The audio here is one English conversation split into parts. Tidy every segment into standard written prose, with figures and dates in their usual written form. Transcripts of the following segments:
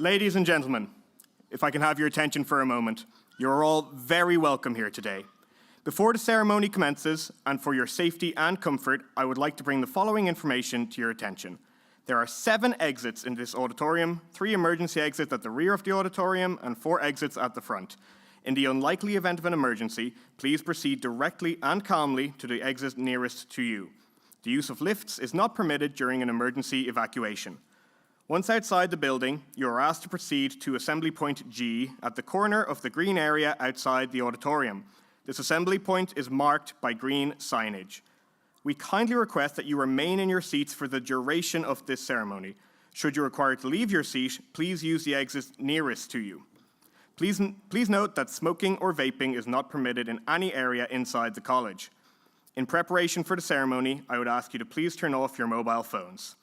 Ladies and gentlemen, if I can have your attention for a moment, you're all very welcome here today. Before the ceremony commences, and for your safety and comfort, I would like to bring the following information to your attention. There are 7 exits in this auditorium, 3 emergency exits at the rear of the auditorium, and 4 exits at the front. In the unlikely event of an emergency, please proceed directly and calmly to the exit nearest to you. The use of lifts is not permitted during an emergency evacuation. Once outside the building, you are asked to proceed to Assembly Point G at the corner of the green area outside the auditorium. This assembly point is marked by green signage. We kindly request that you remain in your seats for the duration of this ceremony. Should you require to leave your seat, please use the exit nearest to you. Please note that smoking or vaping is not permitted in any area inside the college. In preparation for the ceremony, I would ask you to please turn off your mobile phones.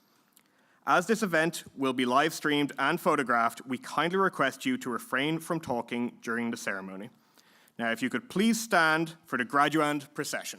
As this event will be live streamed and photographed, we kindly request you to refrain from talking during the ceremony. Now, if you could please stand for the graduand procession.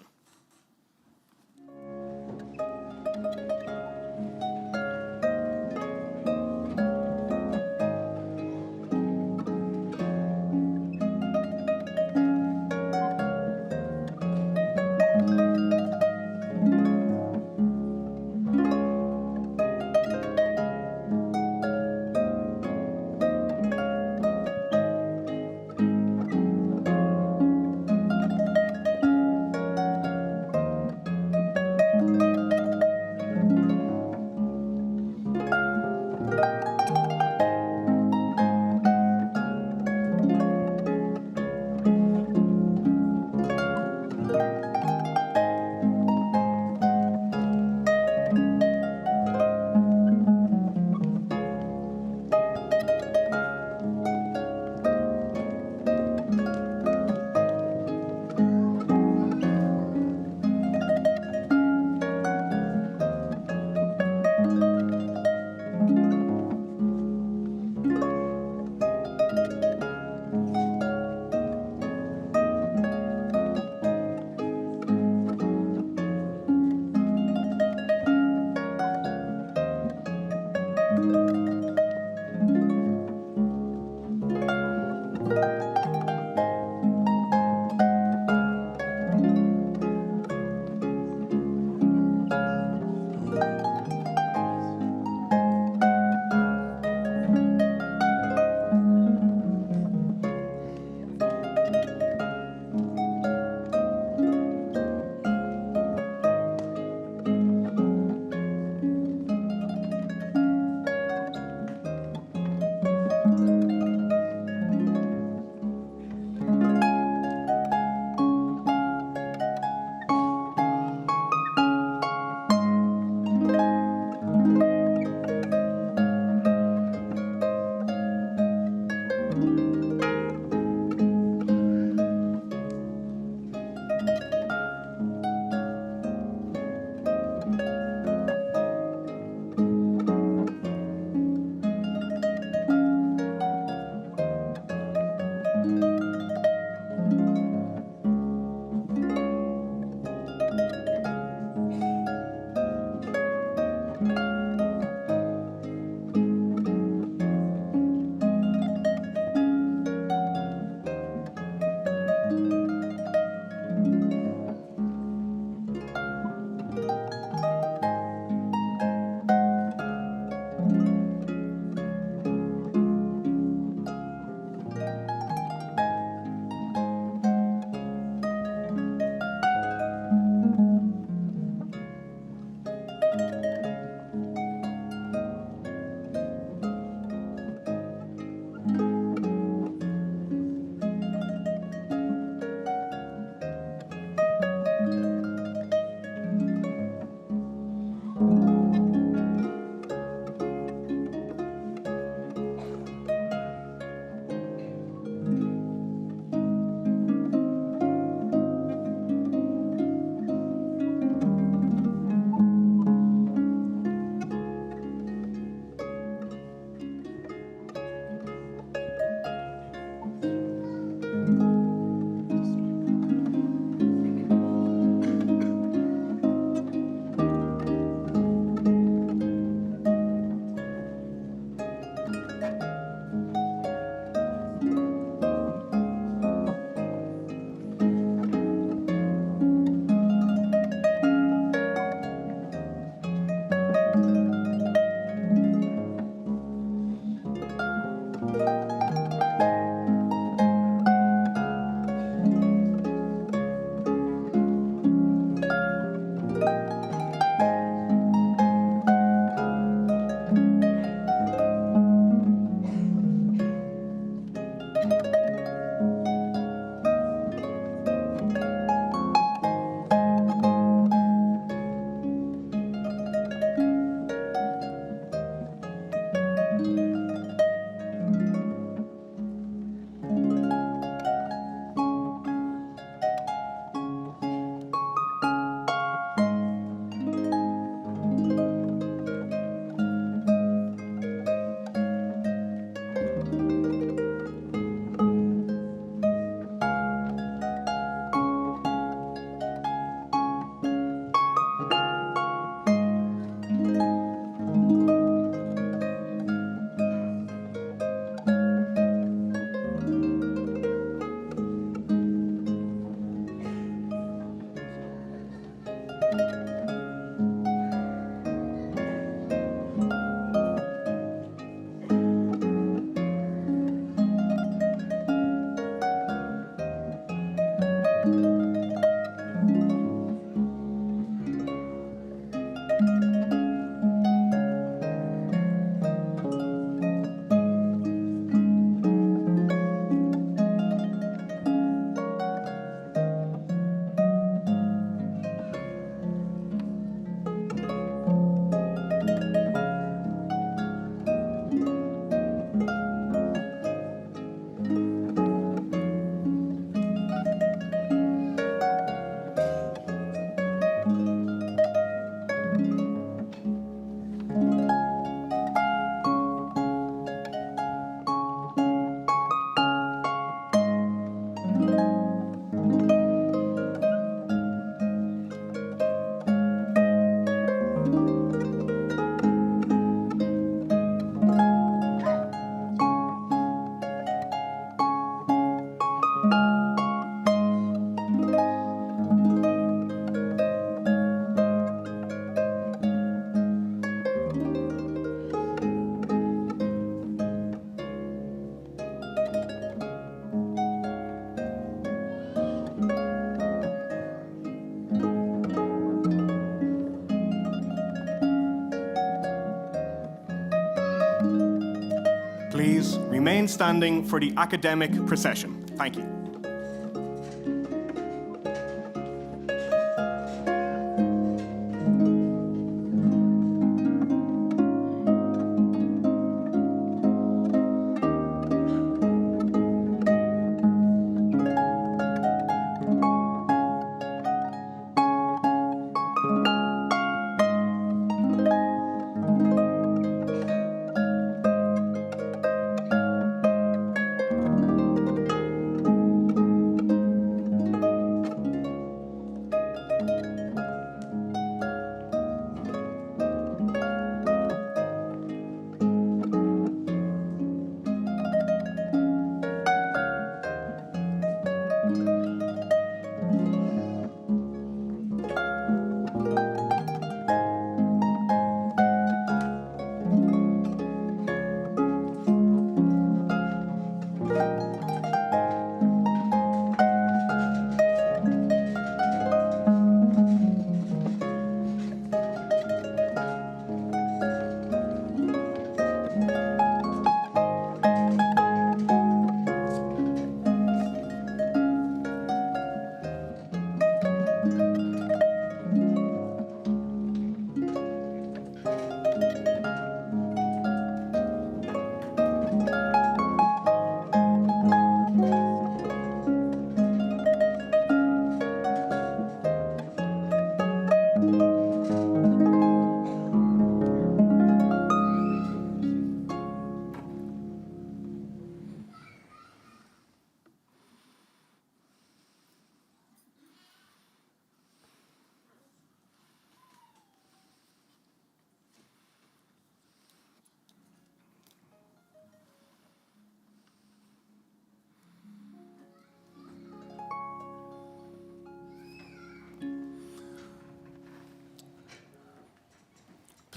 Please remain standing for the academic procession. Thank you.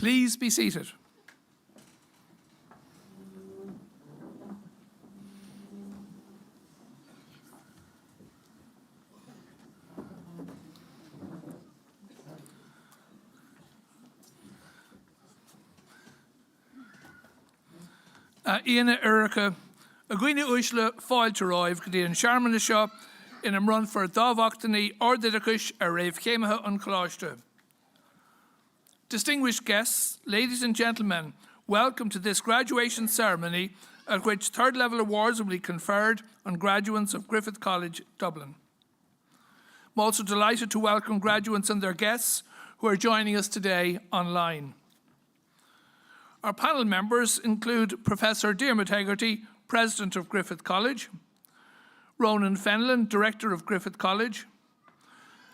Please be seated. Iana Erica, a gwine uisle fáil to roiv gyda yn Sharman y shop in a run for Dov Octany or Didacus a rave Kemaha on Colostra. Distinguished guests, ladies and gentlemen, welcome to this graduation ceremony at which third-level awards will be conferred on graduates of Griffith College, Dublin. I'm also delighted to welcome graduates and their guests who are joining us today online. Our panel members include Professor Diarmuid Hegarty, President of Griffith College, Ronan Fenlon, Director of Griffith College,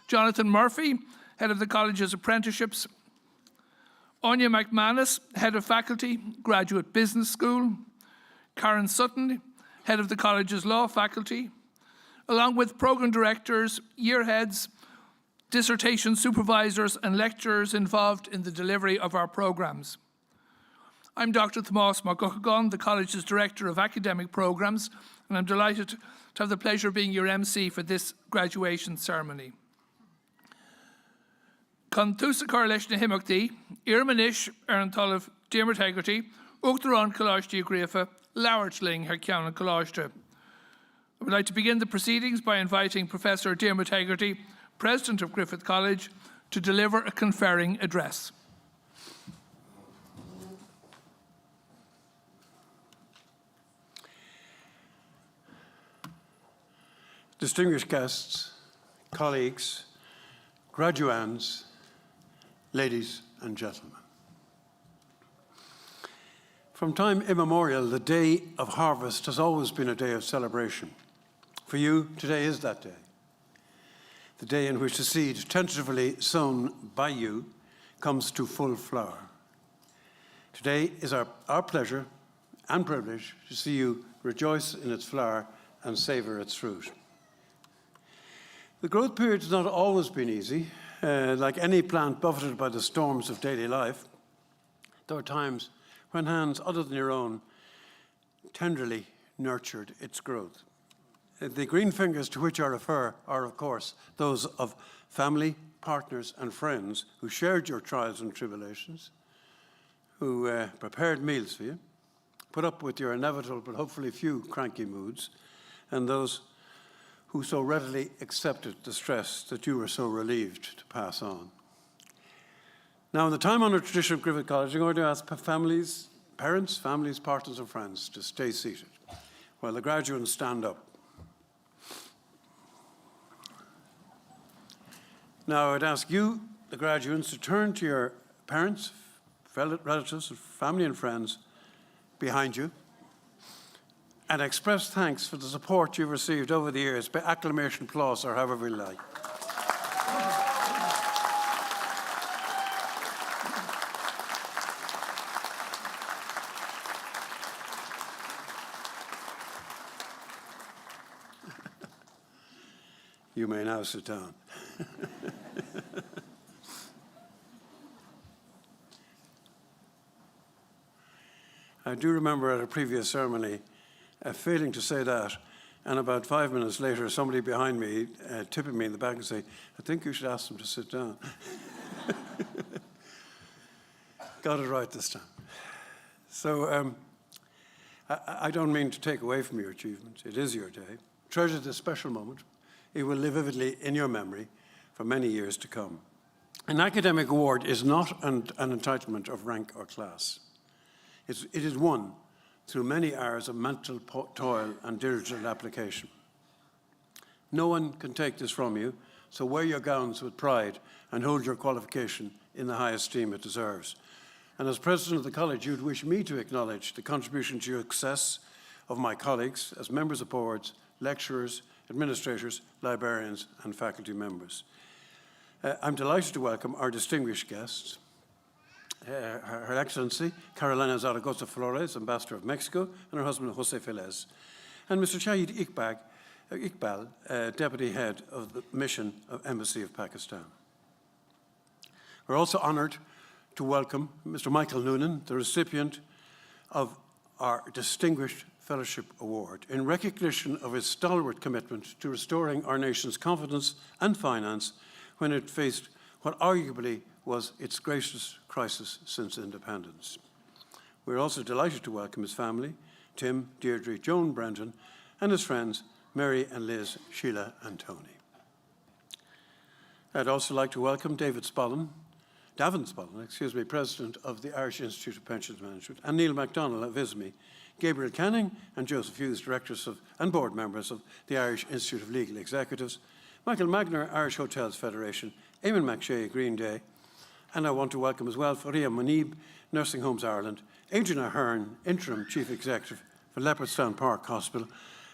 Jonathan Murphy, Head of the College's Apprenticeships, Anya McManus, Head of Faculty, Graduate Business School, Karen Sutton, Head of the College's Law Faculty, along with Programme Directors, Year Heads, Dissertation Supervisors and Lecturers involved in the delivery of our programmes. I'm Dr. Tomás McGuckagon, the College's Director of Academic Programmes, and I'm delighted to have the pleasure of being your MC for this graduation ceremony. Con túsa cóir leis na himachtaí, Iarmanis an talamh Diarmuid Hegarty, Uachtar an Coláiste Griffith, Lauertling her ceann Coláiste. I would like to begin the proceedings by inviting Professor Diarmuid Hegarty, President of Griffith College, to deliver a conferring address. distinguished guests, colleagues, graduands, ladies and gentlemen. From time immemorial, the day of harvest has always been a day of celebration. For you, today is that day. The day in which the seed tentatively sown by you comes to full flower. Today is our pleasure and privilege to see you rejoice in its flower and savor its fruit. The growth period has not always been easy. Like any plant buffeted by the storms of daily life, there are times when hands other than your own tenderly nurtured its growth. The green fingers to which I refer are, of course, those of family, partners, and friends who shared your trials and tribulations, who prepared meals for you, put up with your inevitable but hopefully few cranky moods, and those who so readily accepted the stress that you were so relieved to pass on. Now, in the time-honored tradition of Griffith College, I'm going to ask parents, families, partners, and friends to stay seated while the graduates stand up. Now, I'd ask you, the graduates, to turn to your parents, relatives, family, and friends behind you and express thanks for the support you've received over the years by acclamation, applause, or however you like. You may now sit down. I do remember at a previous ceremony failing to say that, and about 5 minutes later, somebody behind me tipping me in the back and saying, "I think you should ask them to sit down." Got it right this time. So I don't mean to take away from your achievements. It is your day. Treasure this special moment. It will live vividly in your memory for many years to come. An academic award is not an entitlement of rank or class. It is won through many hours of mental toil and diligent application. No one can take this from you, so wear your gowns with pride and hold your qualification in the high esteem it deserves. And as president of the college, you'd wish me to acknowledge the contribution to your success of my colleagues as members of boards, lecturers, administrators, librarians, and faculty members. I'm delighted to welcome our distinguished guests, Her Excellency Carolina Zaragoza Flores, Ambassador of Mexico, and her husband Jose Felez, and Mr. Shahid Iqbal, Deputy Head of the Mission of Embassy of Pakistan. We're also honored to welcome Mr. Michael Noonan, the recipient of our Distinguished Fellowship Award, in recognition of his stalwart commitment to restoring our nation's confidence and finance when it faced what arguably was its greatest crisis since independence. We're also delighted to welcome his family, Tim, Deirdre, Joan, Brendan, and his friends, Mary and Liz, Sheila, and Tony. I'd also like to welcome Davin Spallin, President of the Irish Institute of Pensions Management, and Neil MacDonald of ISME, Gabriel Canning and Joseph Hughes, Directors and Board Members of the Irish Institute of Legal Executives, Michael Magner, Irish Hotels Federation, Eamon McShea, Green Day, and I want to welcome as well Faria Munib, Nursing Homes Ireland, Adrian Ahern, Interim Chief Executive for Leopardstown Park Hospital,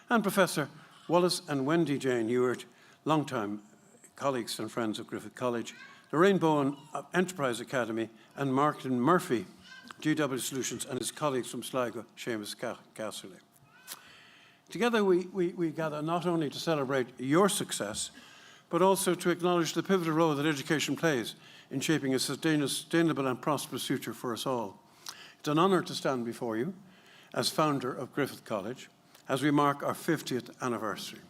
and Professor Wallace and Wendy Jane Ewart, longtime colleagues and friends of Griffith College, Lorraine Bowen of Enterprise Academy, and Martin Murphy, GW Solutions, and his colleagues from Sligo, Seamus Casserly. Together we gather not only to celebrate your success, but also to acknowledge the pivotal role that education plays in shaping a sustainable and prosperous future for us all. It's an honour to stand before you as founder of Griffith College as we mark our 50th anniversary,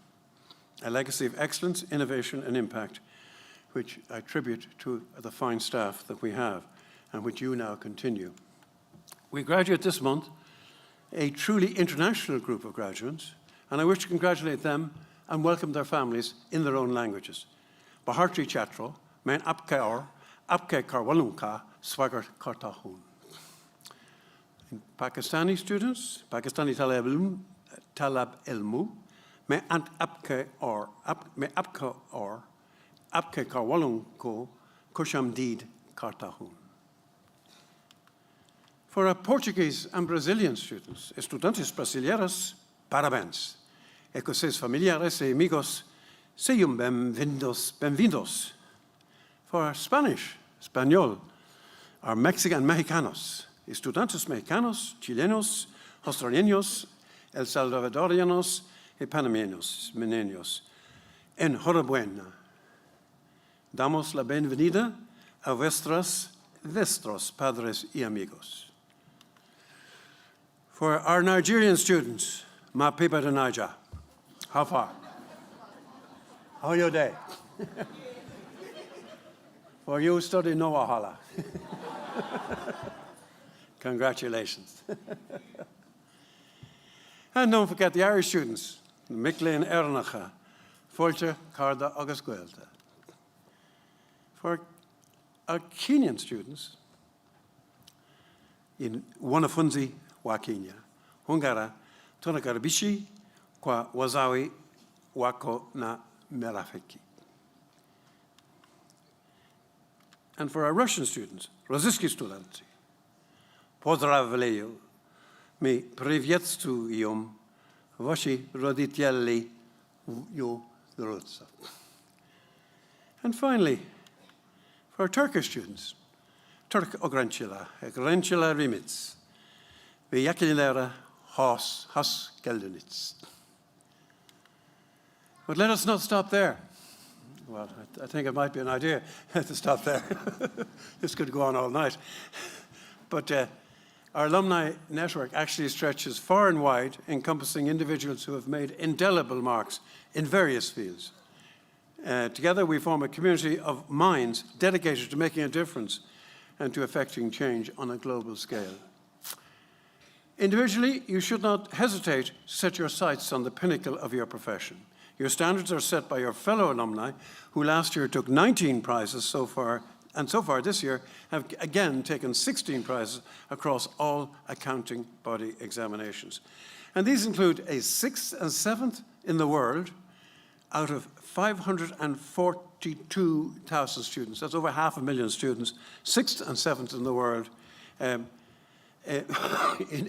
a legacy of excellence, innovation and impact, which I attribute to the fine staff that we have and which you now continue. We graduate this month a truly international group of graduates, and I wish to congratulate them and welcome their families in their own languages. Bahartri Chatro, Main Apkaor, Apke Karwalunka, Swagar Kartahun. Pakistani students, Pakistani Talab Ilmu, me apke karwalung ko kusham did kartahun. For our Portuguese and Brazilian students, estudantes brasileiros, parabéns. E com seus familiares e amigos, sejam bem-vindos. For our Spanish, Espanol, our Mexican Mexicanos, estudantes mexicanos, chilenos, australianos, el salvadorianos y panameños, enhorabuena. Damos la bienvenida a vuestros padres y amigos. For our Nigerian students, ma pipa de Niger, how far? How your day? For you study no wahala. Congratulations. And don't forget the Irish students, Micklean Ernacha, Fulcher, Carda, August Guelta. For our Kenyan students, in Wanafunzi, Wakenya, Hungara, Tonakarabishi, Kwa Wazawi, Wako na Merafiki. And for our Russian students, Rosyjski studenti, Pozdravляю, mi приветствуем ваши родители ю дородца. And finally, for our Turkish students, Turk Ogranchila Rimitz, vi Yakinilera Has Geldenitz. But let us not stop there. Well, I think it might be an idea to stop there. This could go on all night. But our alumni network actually stretches far and wide, encompassing individuals who have made indelible marks in various fields. Together, we form a community of minds dedicated to making a difference and to effecting change on a global scale. Individually, you should not hesitate to set your sights on the pinnacle of your profession. Your standards are set by your fellow alumni, who last year took 19 prizes so far, and so far this year have again taken 16 prizes across all accounting body examinations. And these include a 6th and 7th in the world out of 542,000 students. That's over 500,000 students, 6th and 7th in the world in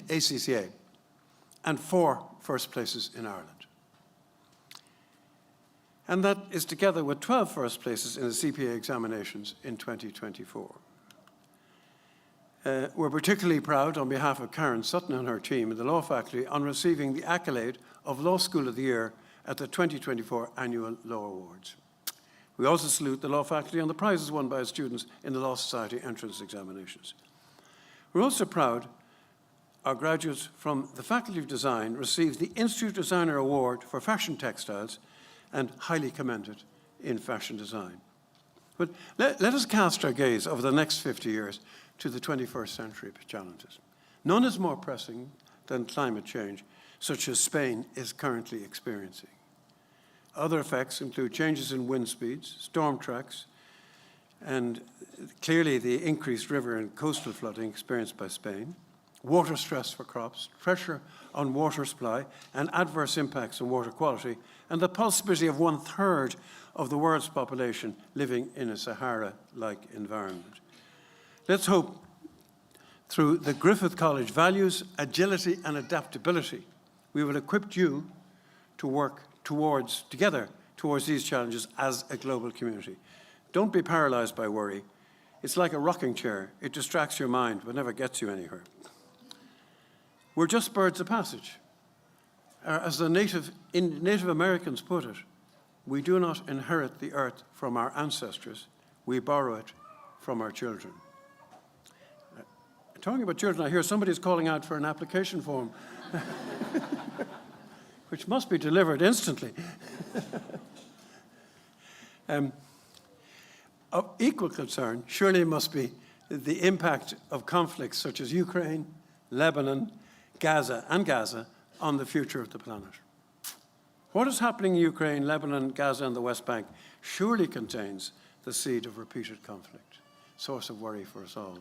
ACCA, and 4 first places in Ireland. And that is together with 12 first places in the CPA examinations in 2024. We're particularly proud on behalf of Karen Sutton and her team in the law faculty on receiving the accolade of Law School of the Year at the 2024 Annual Law Awards. We also salute the law faculty on the prizes won by students in the Law Society entrance examinations. We're also proud our graduates from the Faculty of Design received the Institute Designer Award for Fashion Textiles and highly commended in fashion design. But let us cast our gaze over the next 50 years to the 21st century challenges. None is more pressing than climate change, such as Spain is currently experiencing. Other effects include changes in wind speeds, storm tracks, and clearly the increased river and coastal flooding experienced by Spain, water stress for crops, pressure on water supply, and adverse impacts on water quality, and the possibility of 1/3 of the world's population living in a Sahara-like environment. Let's hope through the Griffith College values, agility, and adaptability, we will equip you to work together towards these challenges as a global community. Don't be paralyzed by worry. It's like a rocking chair. It distracts your mind but never gets you anywhere. We're just birds of passage. As the Native Americans put it, we do not inherit the earth from our ancestors, we borrow it from our children. Talking about children, I hear somebody's calling out for an application form, which must be delivered instantly. Of equal concern surely must be the impact of conflicts such as Ukraine, Lebanon, Gaza on the future of the planet. What is happening in Ukraine, Lebanon, Gaza, and the West Bank surely contains the seed of repeated conflict, source of worry for us all.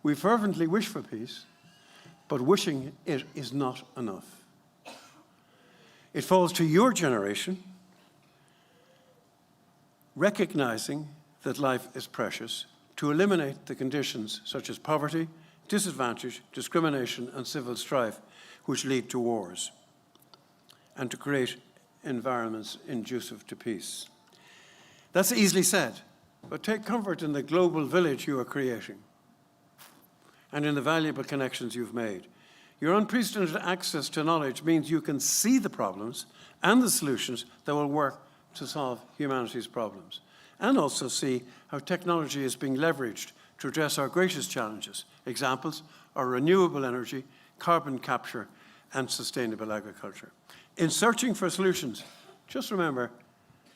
We fervently wish for peace, but wishing it is not enough. It falls to your generation, recognizing that life is precious, to eliminate the conditions such as poverty, disadvantage, discrimination, and civil strife which lead to wars, and to create environments conducive to peace. That's easily said, but take comfort in the global village you are creating and in the valuable connections you've made. Your unprecedented access to knowledge means you can see the problems and the solutions that will work to solve humanity's problems, and also see how technology is being leveraged to address our greatest challenges. Examples are renewable energy, carbon capture, and sustainable agriculture. In searching for solutions, just remember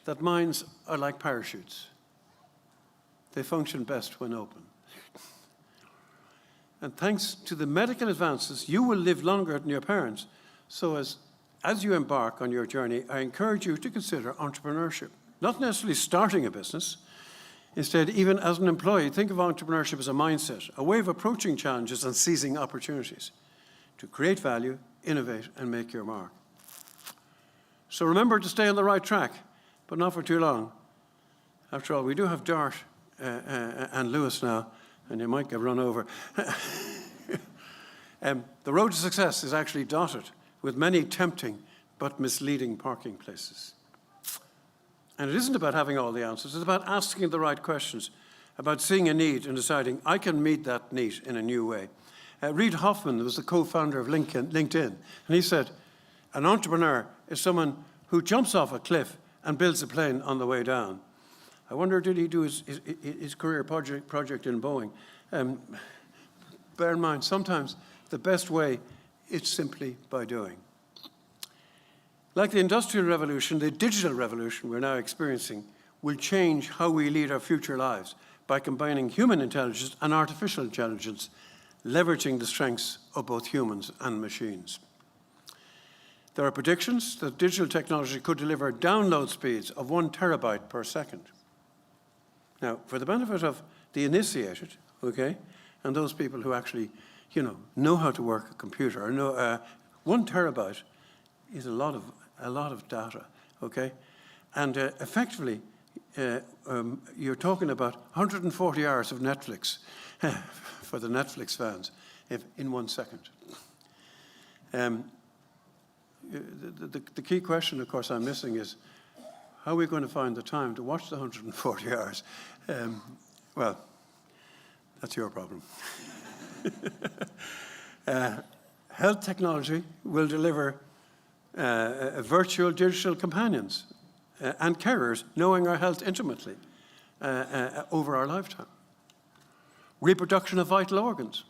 that minds are like parachutes. They function best when open. And thanks to the medical advances, you will live longer than your parents. So as you embark on your journey, I encourage you to consider entrepreneurship. Not necessarily starting a business. Instead, even as an employee, think of entrepreneurship as a mindset, a way of approaching challenges and seizing opportunities to create value, innovate, and make your mark. So remember to stay on the right track, but not for too long. After all, we do have Dart and Lewis now, and you might get run over. The road to success is actually dotted with many tempting but misleading parking places. And it isn't about having all the answers, it's about asking the right questions, about seeing a need and deciding, I can meet that need in a new way. Reid Hoffman was the co-founder of LinkedIn, and he said, an entrepreneur is someone who jumps off a cliff and builds a plane on the way down. I wonder, did he do his career project in Boeing? Bear in mind, sometimes the best way is simply by doing. Like the Industrial Revolution, the digital revolution we're now experiencing will change how we lead our future lives by combining human intelligence and artificial intelligence, leveraging the strengths of both humans and machines. There are predictions that digital technology could deliver download speeds of 1 terabyte per second. Now, for the benefit of the initiated, okay, and those people who actually, know how to work a computer, or know 1 terabyte is a lot of data, okay, and effectively, you're talking about 140 hours of Netflix for the Netflix fans in 1 second. The key question, of course, I'm missing is, how are we going to find the time to watch the 140 hours? Well, that's your problem. Health technology will deliver virtual digital companions and carers knowing our health intimately over our lifetime. Reproduction of vital organs,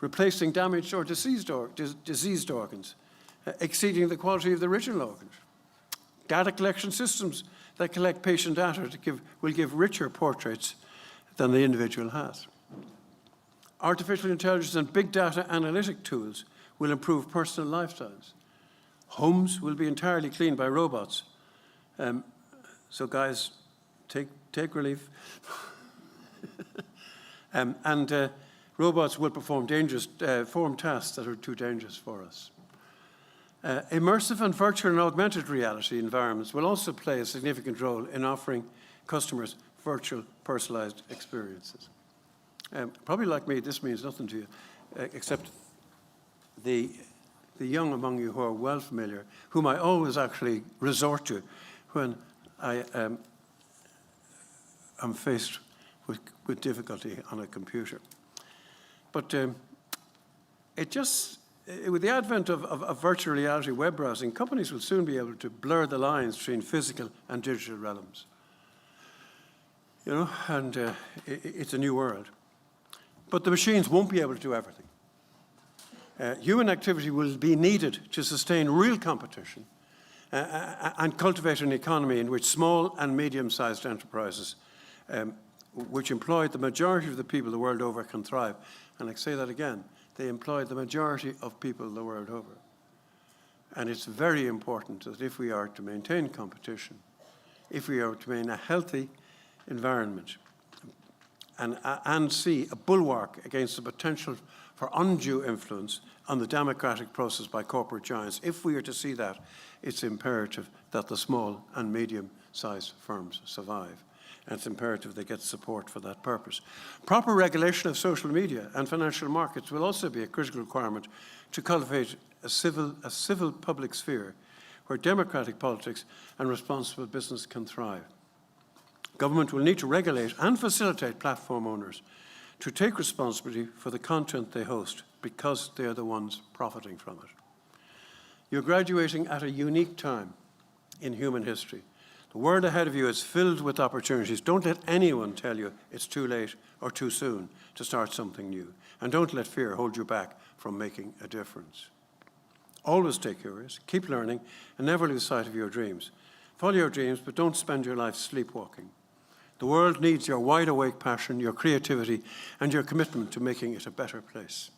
replacing damaged or diseased organs, exceeding the quality of the original organs. Data collection systems that collect patient data will give richer portraits than the individual has. Artificial intelligence and big data analytic tools will improve personal lifestyles. Homes will be entirely cleaned by robots. So guys, take relief. And robots will perform tasks that are too dangerous for us. Immersive and virtual and augmented reality environments will also play a significant role in offering customers virtual personalized experiences. Probably like me, this means nothing to you, except the young among you who are well familiar, whom I always actually resort to when I am faced with difficulty on a computer. But with the advent of virtual reality web browsing, companies will soon be able to blur the lines between physical and digital realms. And it's a new world. But the machines won't be able to do everything. Human activity will be needed to sustain real competition and cultivate an economy in which small and medium-sized enterprises, which employ the majority of the people the world over, can thrive. And I say that again, they employ the majority of people the world over. And it's very important that if we are to maintain competition, if we are to maintain a healthy environment, and C, a bulwark against the potential for undue influence on the democratic process by corporate giants. If we are to see that, it's imperative that the small and medium-sized firms survive. And it's imperative they get support for that purpose. Proper regulation of social media and financial markets will also be a critical requirement to cultivate a civil public sphere where democratic politics and responsible business can thrive. Government will need to regulate and facilitate platform owners to take responsibility for the content they host because they are the ones profiting from it. You're graduating at a unique time in human history. The world ahead of you is filled with opportunities. Don't let anyone tell you it's too late or too soon to start something new. And don't let fear hold you back from making a difference. Always stay curious, keep learning, and never lose sight of your dreams. Follow your dreams, but don't spend your life sleepwalking. The world needs your wide-awake passion, your creativity, and your commitment to making it a better place.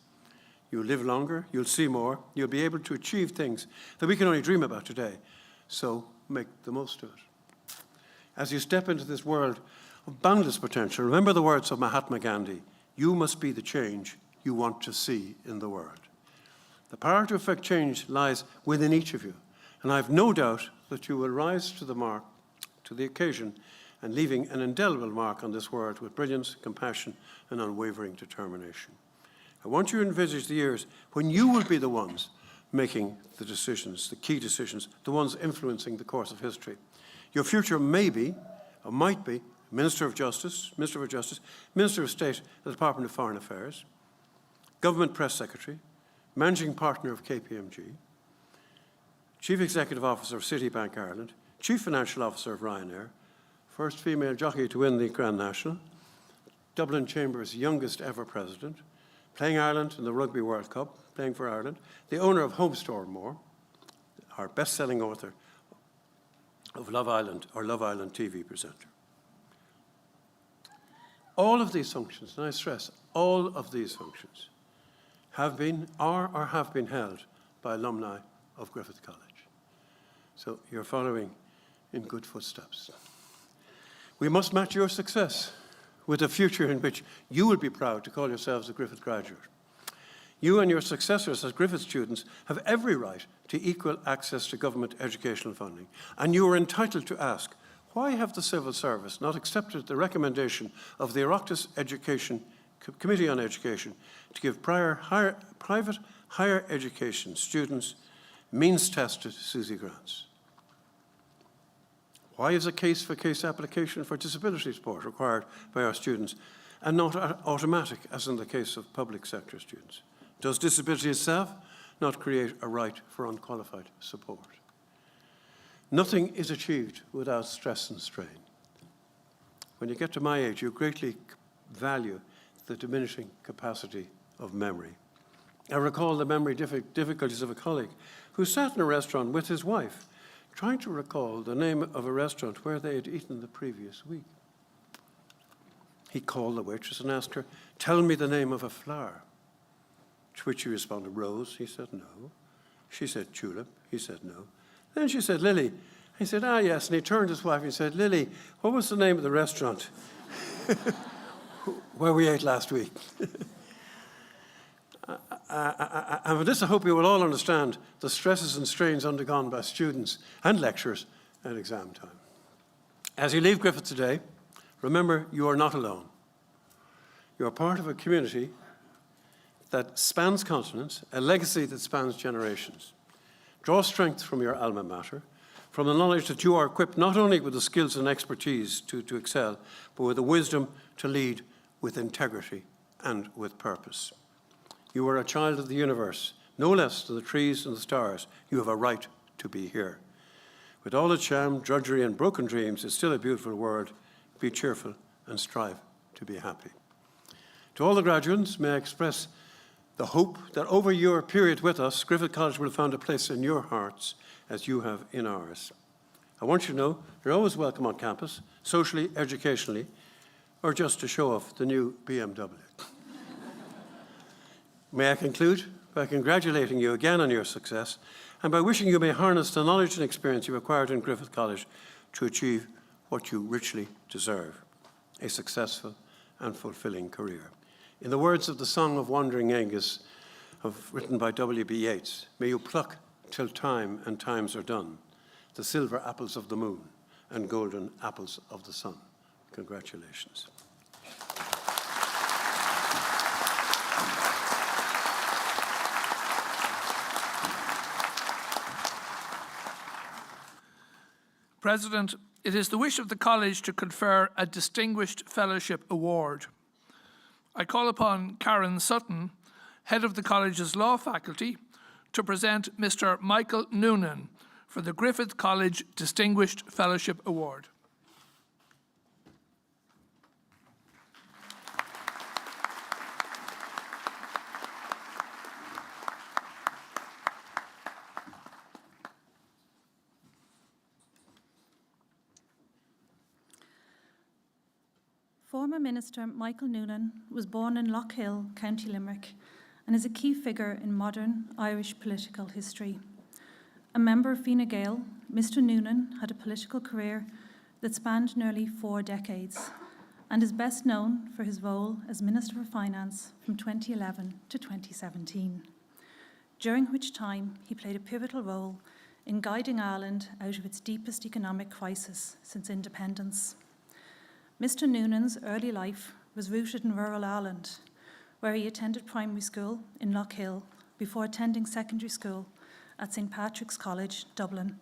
You'll live longer, you'll see more, you'll be able to achieve things that we can only dream about today. So make the most of it. As you step into this world of boundless potential, remember the words of Mahatma Gandhi: you must be the change you want to see in the world. The power to effect change lies within each of you, and I have no doubt that you will rise to the mark, to the occasion, and leaving an indelible mark on this world with brilliance, compassion, and unwavering determination. I want you to envisage the years when you will be the ones making the decisions, the key decisions, the ones influencing the course of history. Your future may be, or might be, Minister of Justice, Minister of Justice, Minister of State at the Department of Foreign Affairs, Government Press Secretary, Managing Partner of KPMG, Chief Executive Officer of Citibank Ireland, Chief Financial Officer of Ryanair, first female jockey to win the Grand National, Dublin Chamber's youngest ever president, playing Ireland in the Rugby World Cup, playing for Ireland, the owner of Home Store More, our best-selling author of Love Island, or Love Island TV presenter. All of these functions, and I stress, all of these functions have been, are or have been held by alumni of Griffith College. So you're following in good footsteps. We must match your success with a future in which you will be proud to call yourselves a Griffith graduate. You and your successors as Griffith students have every right to equal access to government educational funding, and you are entitled to ask, why have the civil service not accepted the recommendation of the Oireachtas Committee on Education to give private higher education students means-tested SUSI grants? Why is a case-for-case application for disability support required by our students and not automatic, as in the case of public sector students? Does disability itself not create a right for unqualified support? Nothing is achieved without stress and strain. When you get to my age, you greatly value the diminishing capacity of memory. I recall the memory difficulties of a colleague who sat in a restaurant with his wife, trying to recall the name of a restaurant where they had eaten the previous week. He called the waitress and asked her, "Tell me the name of a flower." To which she responded, "Rose." He said, "No." She said, "Tulip." He said, "No." Then she said, "Lily." He said, "Ah, yes." And he turned to his wife and said, "Lily, what was the name of the restaurant where we ate last week?" And with this, I hope you will all understand the stresses and strains undergone by students and lecturers at exam time. As you leave Griffith today, remember you are not alone. You are part of a community that spans continents, a legacy that spans generations. Draw strength from your alma mater, from the knowledge that you are equipped not only with the skills and expertise to excel, but with the wisdom to lead with integrity and with purpose. You are a child of the universe, no less than the trees and the stars. You have a right to be here. With all its charm, drudgery, and broken dreams, it's still a beautiful world. Be cheerful and strive to be happy. To all the graduates, may I express the hope that over your period with us, Griffith College will find a place in your hearts as you have in ours. I want you to know you're always welcome on campus, socially, educationally, or just to show off the new BMW. May I conclude by congratulating you again on your success and by wishing you may harness the knowledge and experience you've acquired in Griffith College to achieve what you richly deserve, a successful and fulfilling career. In the words of the Song of Wandering Aengus, written by W.B. Yeats, may you pluck till time and times are done, the silver apples of the moon and golden apples of the sun. Congratulations. President, it is the wish of the College to confer a Distinguished Fellowship Award. I call upon Karen Sutton, Head of the College's Law Faculty, to present Mr. Michael Noonan for the Griffith College Distinguished Fellowship Award. Former Minister Michael Noonan was born in Lockhill, County Limerick, and is a key figure in modern Irish political history. A member of Fine Gael, Mr. Noonan had a political career that spanned nearly 4 decades and is best known for his role as Minister for Finance from 2011 to 2017, during which time he played a pivotal role in guiding Ireland out of its deepest economic crisis since independence. Mr. Noonan's early life was rooted in rural Ireland, where he attended primary school in Lockhill before attending secondary school at St. Patrick's College, Dublin,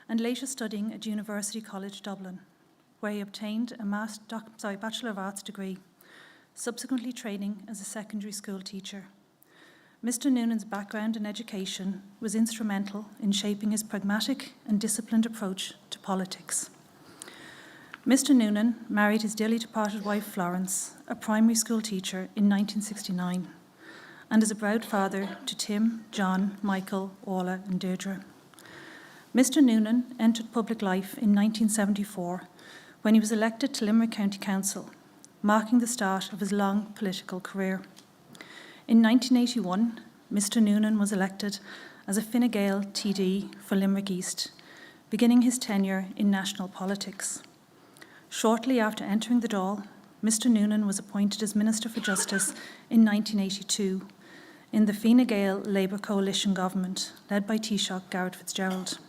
and later studying at University College Dublin, where he obtained a Bachelor of Arts degree, subsequently training as a secondary school teacher. Mr. Noonan's background in education was instrumental in shaping his pragmatic and disciplined approach to politics. Mr. Noonan married his dearly departed wife Florence, a primary school teacher, in 1969, and is a proud father to Tim, John, Michael, Orla and Deirdre. Mr. Noonan entered public life in 1974 when he was elected to Limerick County Council, marking the start of his long political career. In 1981, Mr. Noonan was elected as a Fine Gael TD for Limerick East, beginning his tenure in national politics. Shortly after entering the Dáil, Mr. Noonan was appointed as Minister for Justice in 1982 in the Fine Gael Labour Coalition government, led by Taoiseach Garret Fitzgerald.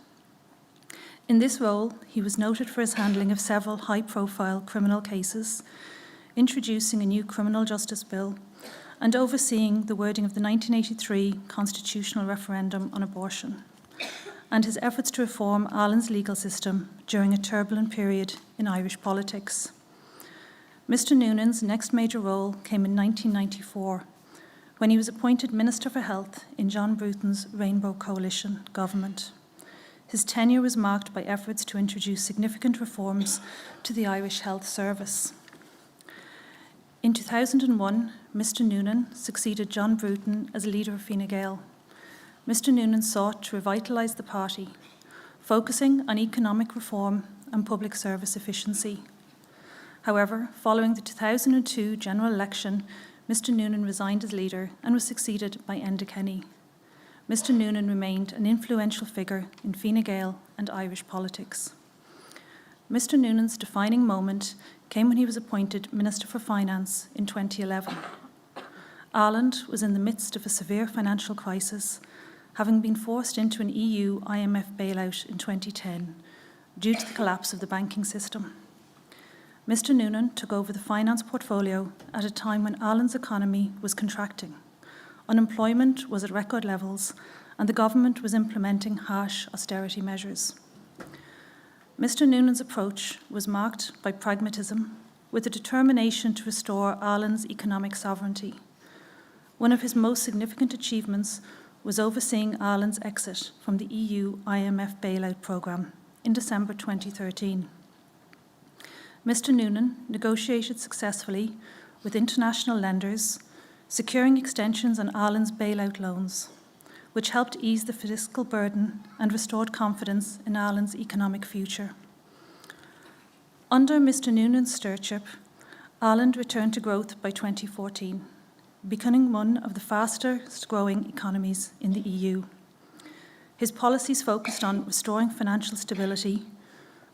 In this role, he was noted for his handling of several high-profile criminal cases, introducing a new criminal justice bill, and overseeing the wording of the 1983 constitutional referendum on abortion, and his efforts to reform Ireland's legal system during a turbulent period in Irish politics. Mr. Noonan's next major role came in 1994, when he was appointed Minister for Health in John Bruton's Rainbow Coalition government. His tenure was marked by efforts to introduce significant reforms to the Irish Health Service. In 2001, Mr. Noonan succeeded John Bruton as leader of Fine Gael. Mr. Noonan sought to revitalise the party, focusing on economic reform and public service efficiency. However, following the 2002 general election, Mr. Noonan resigned as leader and was succeeded by Enda Kenny. Mr. Noonan remained an influential figure in Fine Gael and Irish politics. Mr. Noonan's defining moment came when he was appointed Minister for Finance in 2011. Ireland was in the midst of a severe financial crisis, having been forced into an EU-IMF bailout in 2010 due to the collapse of the banking system. Mr. Noonan took over the finance portfolio at a time when Ireland's economy was contracting. Unemployment was at record levels, and the government was implementing harsh austerity measures. Mr. Noonan's approach was marked by pragmatism, with a determination to restore Ireland's economic sovereignty. One of his most significant achievements was overseeing Ireland's exit from the EU-IMF bailout programme in December 2013. Mr. Noonan negotiated successfully with international lenders, securing extensions on Ireland's bailout loans, which helped ease the fiscal burden and restored confidence in Ireland's economic future. Under Mr. Noonan's stewardship, Ireland returned to growth by 2014, becoming one of the fastest growing economies in the EU. His policies focused on restoring financial stability,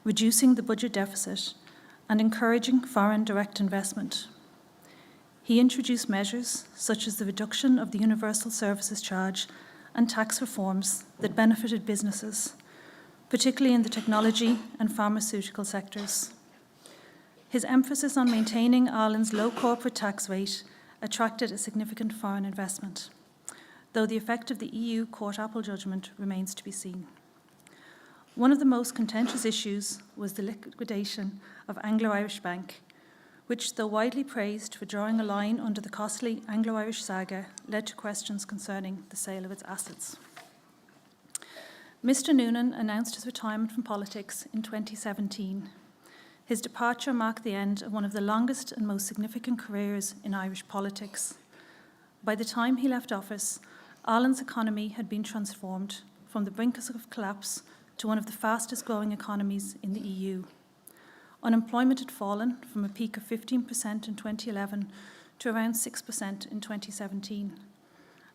reducing the budget deficit, and encouraging foreign direct investment. He introduced measures such as the reduction of the Universal Services Charge and tax reforms that benefited businesses, particularly in the technology and pharmaceutical sectors. His emphasis on maintaining Ireland's low corporate tax rate attracted a significant foreign investment, though the effect of the EU Court Apple judgment remains to be seen. One of the most contentious issues was the liquidation of Anglo-Irish Bank, which, though widely praised for drawing a line under the costly Anglo-Irish saga, led to questions concerning the sale of its assets. Mr. Noonan announced his retirement from politics in 2017. His departure marked the end of one of the longest and most significant careers in Irish politics. By the time he left office, Ireland's economy had been transformed from the brink of collapse to one of the fastest growing economies in the EU. Unemployment had fallen from a peak of 15% in 2011 to around 6% in 2017,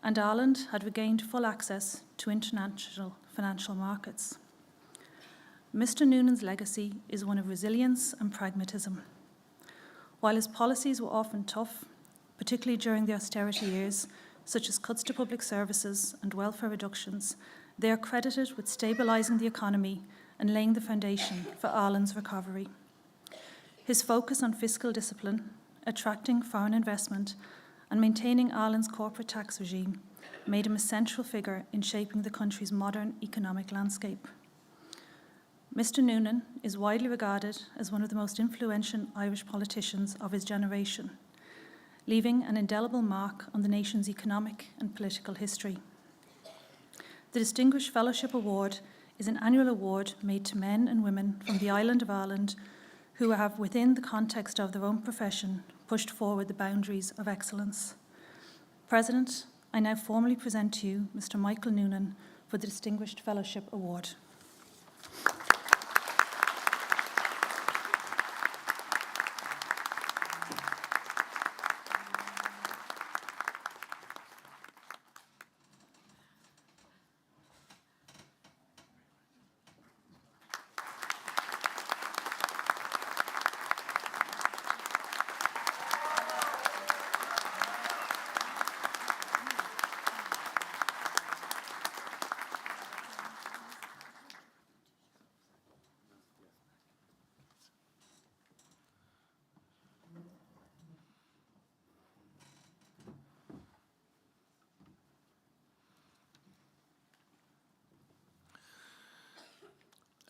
and Ireland had regained full access to international financial markets. Mr. Noonan's legacy is one of resilience and pragmatism. While his policies were often tough, particularly during the austerity years, such as cuts to public services and welfare reductions, they are credited with stabilising the economy and laying the foundation for Ireland's recovery. His focus on fiscal discipline, attracting foreign investment, and maintaining Ireland's corporate tax regime made him a central figure in shaping the country's modern economic landscape. Mr. Noonan is widely regarded as one of the most influential Irish politicians of his generation, leaving an indelible mark on the nation's economic and political history. The Distinguished Fellowship Award is an annual award made to men and women from the island of Ireland who have, within the context of their own profession, pushed forward the boundaries of excellence. President, I now formally present to you Mr. Michael Noonan for the Distinguished Fellowship Award.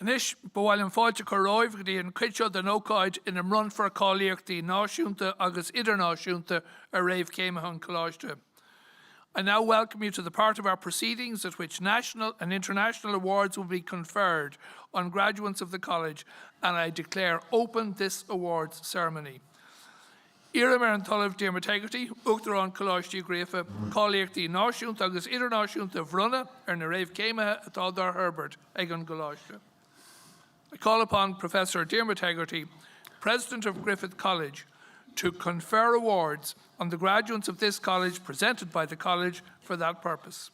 Anish, bhfuil an fáilte go roimh go dtí an cuid den ócáid ina mrun for cáilíochtaí náisiúnta agus idirnáisiúnta a raibh céimeatha an coláiste. I now welcome you to the part of our proceedings at which national and international awards will be conferred on graduates of the college, and I declare open this awards ceremony. Ira mar an talamh Dearmategarty, Uachtar an coláiste Griffith, cáilíochtaí náisiúnta agus idirnáisiúnta bhrunna na raibh céimeatha atá dar Herbert ag an coláiste. I call upon Professor Dearmategarty, President of Griffith College, to confer awards on the graduates of this college presented by the college for that purpose.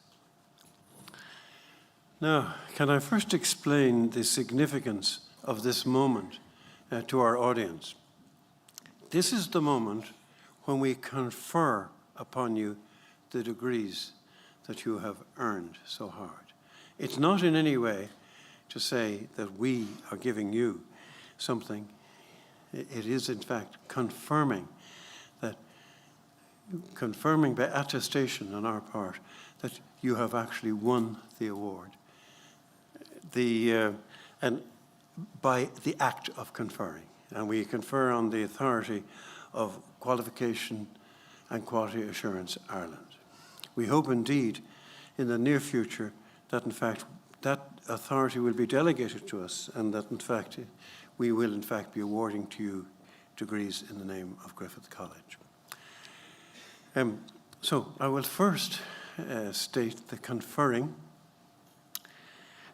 Now, can I first explain the significance of this moment to our audience? This is the moment when we confer upon you the degrees that you have earned so hard. It's not in any way to say that we are giving you something. It is, in fact, confirming by attestation on our part that you have actually won the award. And by the act of conferring. And we confer on the authority of Qualification and Quality Assurance Ireland. We hope indeed in the near future that in fact that authority will be delegated to us and that in fact we will in fact be awarding to you degrees in the name of Griffith College. So I will first state the conferring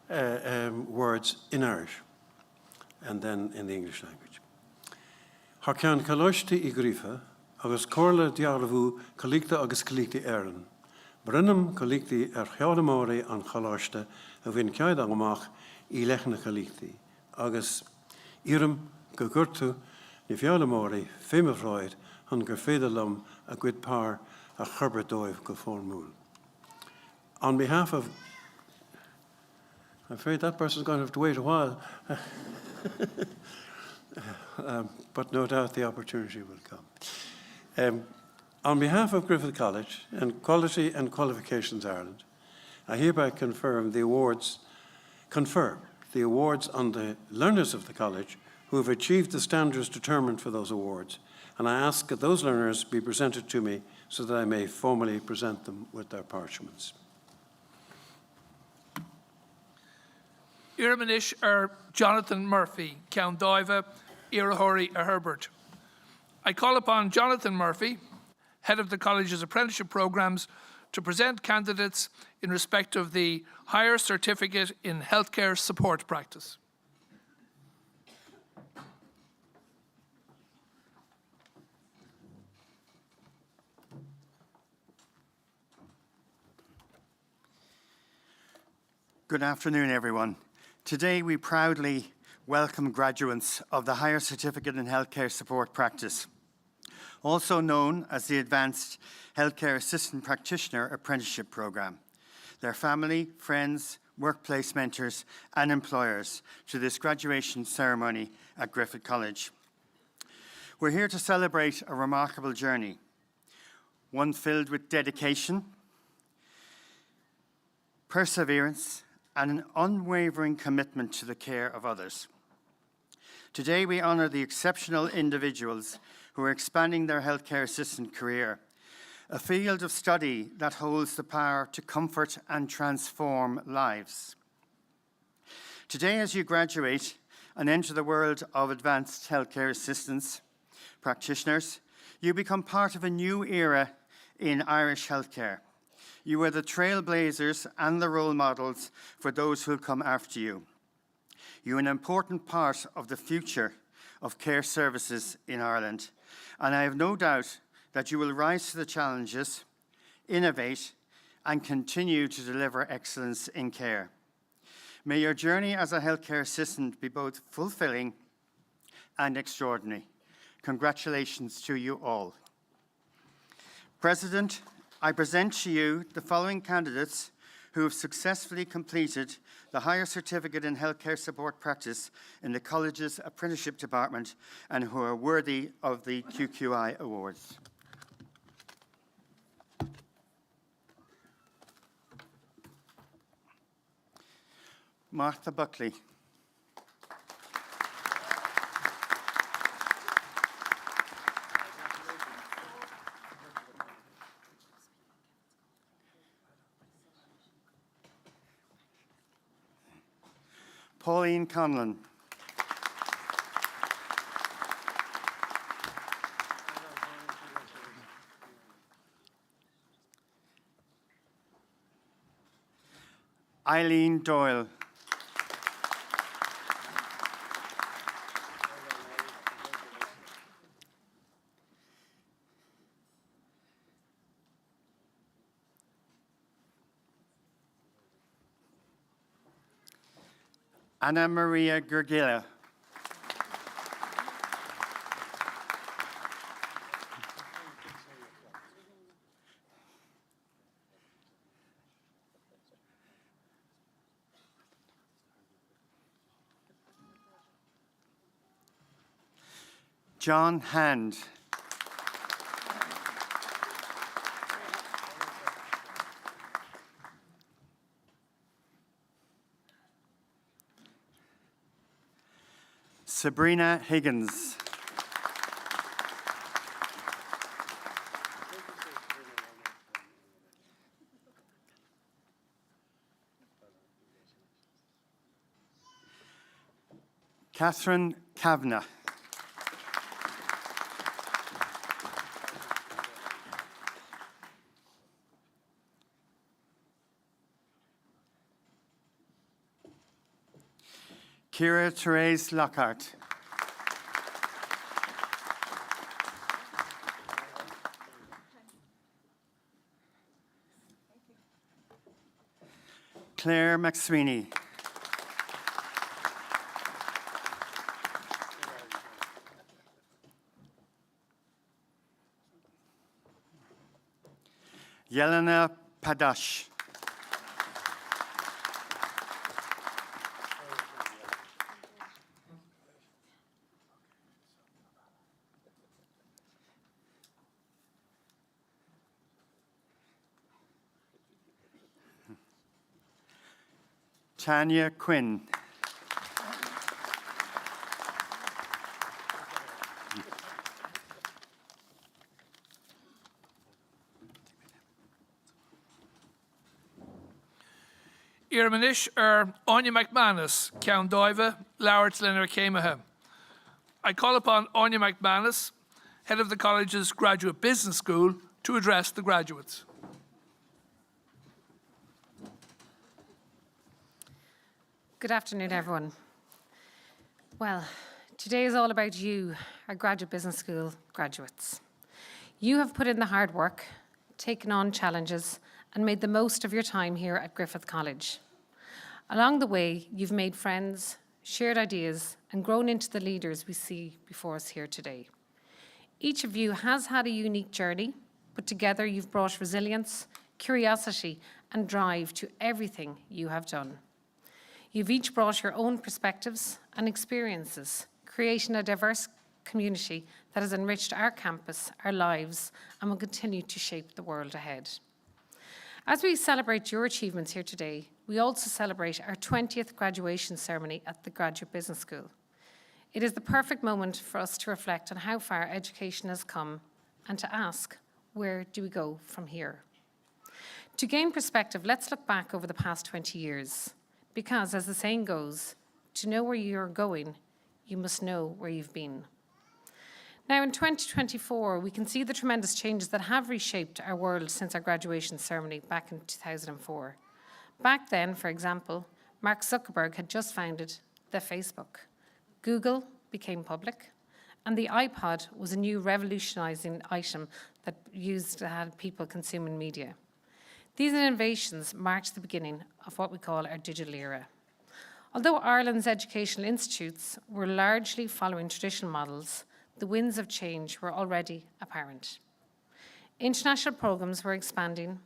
words in Irish and then in the English language. Harcean Coláiste I Grifa, agus Corla Diarvu Colicta agus Colicti Erin. Brunum Colicti Cheadamóri an Coláiste a bhín cead amach I lechna Colicti. Agus Irum Gogurtu ni Fialamóri Fimafroid an gur féidir a gcuid pár a churbert dóibh go fórmúl. On behalf of, I'm afraid that person's going to have to wait a while, but no doubt the opportunity will come. On behalf of Griffith College and Quality and Qualifications Ireland, I hereby confer the awards on the learners of the college who have achieved the standards determined for those awards, and I ask that those learners be presented to me so that I may formally present them with their parchments. Iramanish Jonathan Murphy, Count Diva, Irahori Herbert. I call upon Jonathan Murphy, head of the college's apprenticeship programs, to present candidates in respect of the Higher Certificate in Healthcare Support Practice. Good afternoon, everyone. Today, we proudly welcome graduates of the Higher Certificate in Healthcare Support Practice, also known as the Advanced Healthcare Assistant Practitioner Apprenticeship Programme, their family, friends, workplace mentors, and employers to this graduation ceremony at Griffith College. We're here to celebrate a remarkable journey, one filled with dedication, perseverance, and an unwavering commitment to the care of others. Today, we honour the exceptional individuals who are expanding their healthcare assistant career, a field of study that holds the power to comfort and transform lives. Today, as you graduate and enter the world of advanced healthcare assistants, practitioners, you become part of a new era in Irish healthcare. You are the trailblazers and the role models for those who will come after you. You are an important part of the future of care services in Ireland, and I have no doubt that you will rise to the challenges, innovate, and continue to deliver excellence in care. May your journey as a healthcare assistant be both fulfilling and extraordinary. Congratulations to you all. President, I present to you the following candidates who have successfully completed the Higher Certificate in Healthcare Support Practice in the college's Apprenticeship Department and who are worthy of the QQI Awards. Martha Buckley. Pauline Conlon. Eileen Doyle. Anna Maria Gergila. John Hand. Sabrina Higgins. Catherine Kavanagh. Kira Therese Lockhart. Claire McSweeney. Yelena Padash. Tanya Quinn. Iarmanish Anya McManus, Count Doiva, Lauert Leonard Camaha. I call upon Anya McManus, head of the college's Graduate Business School, to address the graduates. Good afternoon, everyone. Well, today is all about you, our Graduate Business School graduates. You have put in the hard work, taken on challenges, and made the most of your time here at Griffith College. Along the way, you've made friends, shared ideas, and grown into the leaders we see before us here today. Each of you has had a unique journey, but together you've brought resilience, curiosity, and drive to everything you have done. You've each brought your own perspectives and experiences, creating a diverse community that has enriched our campus, our lives, and will continue to shape the world ahead. As we celebrate your achievements here today, we also celebrate our 20th graduation ceremony at the Graduate Business School. It is the perfect moment for us to reflect on how far education has come and to ask, where do we go from here? To gain perspective, let's look back over the past 20 years. Because, as the saying goes, to know where you're going, you must know where you've been. Now, in 2024, we can see the tremendous changes that have reshaped our world since our graduation ceremony back in 2004. Back then, for example, Mark Zuckerberg had just founded the Facebook. Google became public, and the iPod was a new revolutionizing item that had people consuming media. These innovations marked the beginning of what we call our digital era. Although Ireland's educational institutes were largely following traditional models, the winds of change were already apparent. International programs were expanding,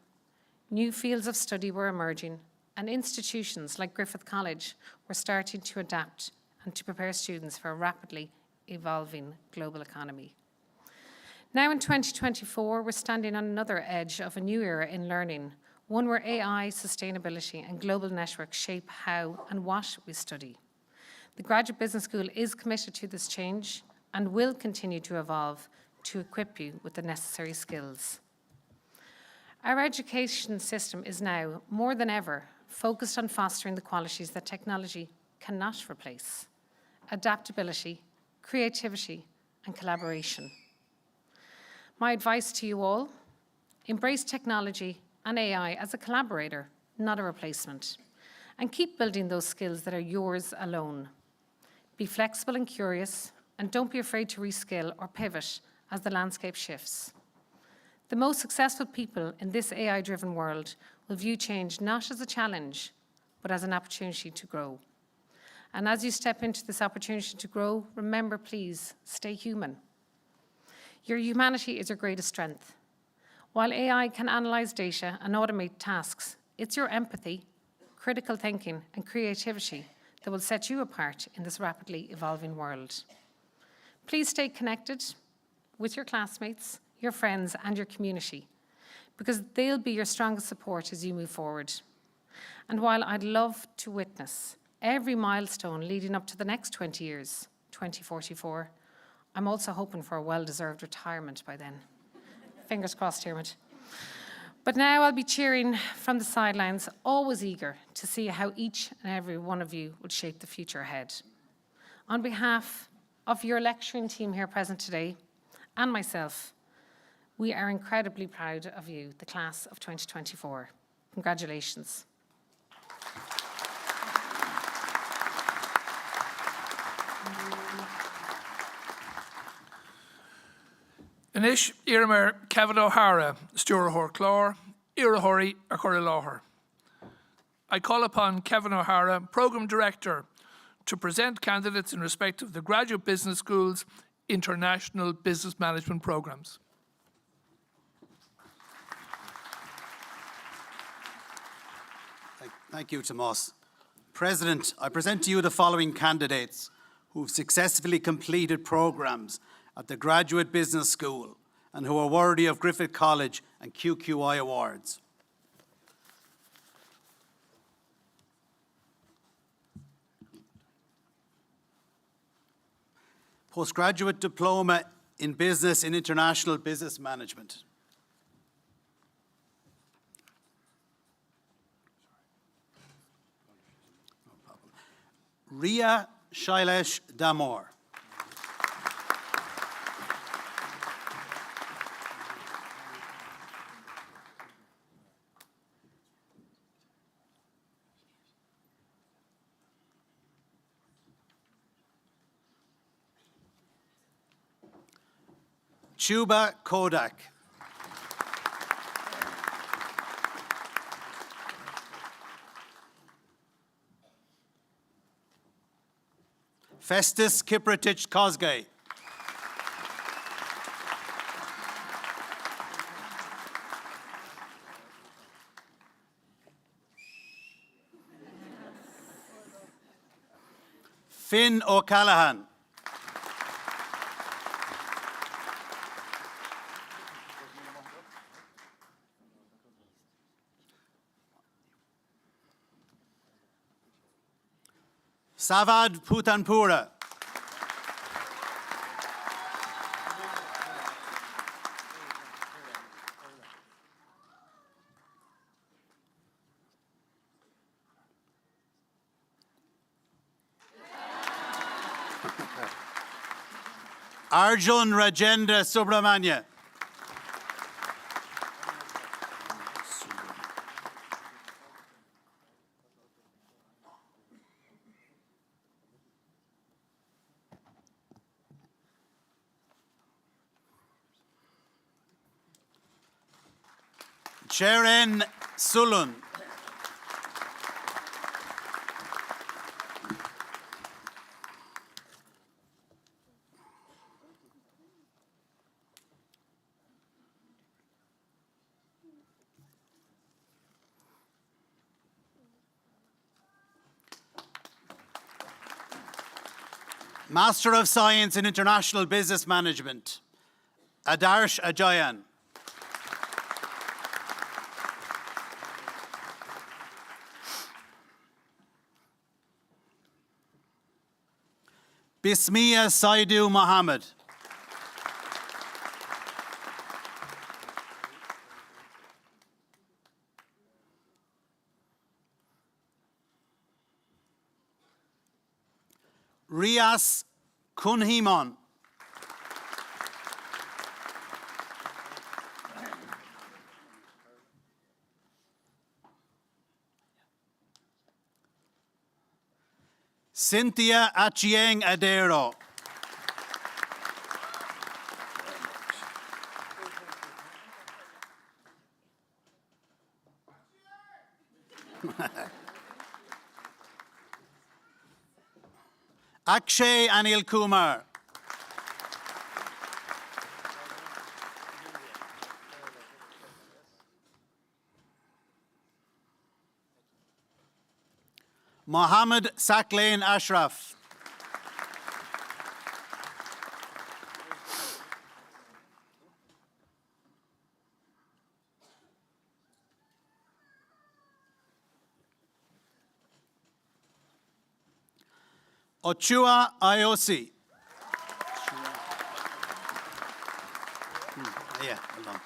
new fields of study were emerging, and institutions like Griffith College were starting to adapt and to prepare students for a rapidly evolving global economy. Now in 2024, we're standing on another edge of a new era in learning, one where AI, sustainability, and global networks shape how and what we study. The Graduate Business School is committed to this change and will continue to evolve to equip you with the necessary skills. Our education system is now, more than ever, focused on fostering the qualities that technology cannot replace: adaptability, creativity, and collaboration. My advice to you all: embrace technology and AI as a collaborator, not a replacement, and keep building those skills that are yours alone. Be flexible and curious, and don't be afraid to reskill or pivot as the landscape shifts. The most successful people in this AI-driven world will view change not as a challenge, but as an opportunity to grow. And as you step into this opportunity to grow, remember, please, stay human. Your humanity is your greatest strength. While AI can analyze data and automate tasks, it's your empathy, critical thinking, and creativity that will set you apart in this rapidly evolving world. Please stay connected with your classmates, your friends, and your community, because they'll be your strongest support as you move forward. And while I'd love to witness every milestone leading up to the next 20 years, 2044, I'm also hoping for a well-deserved retirement by then. Fingers crossed, Dermot. But now I'll be cheering from the sidelines, always eager to see how each and every one of you would shape the future ahead. On behalf of your lecturing team here present today, and myself, we are incredibly proud of you, the class of 2024. Congratulations. Anish Irmer Kevin O'Hara, Stewart Clore, Irahori Akorilaher. I call upon Kevin O'Hara, Programme Director, to present candidates in respect of the Graduate Business School's International Business Management Programmes. Thank you, Tomas. President, I present to you the following candidates who've successfully completed programs at the Graduate Business School and who are worthy of Griffith College and QQI awards. Postgraduate Diploma in Business in International Business Management. Ria Shailesh Damor. Chuba Kodak. Festus Kipritich Kosgei. Finn O'Callaghan. Savad Putanpura. Arjun Rajendra Subramanya. Sharon Sulun. Master of Science in International Business Management, Adarsh Ajayan. Bismiya Saidu Muhammad. Rias Kunhimon. Cynthia Achieng Adero. Akshay Anil Kumar. Mohammed Saklain Ashraf. Ochua Iosi. Yeah, hold on.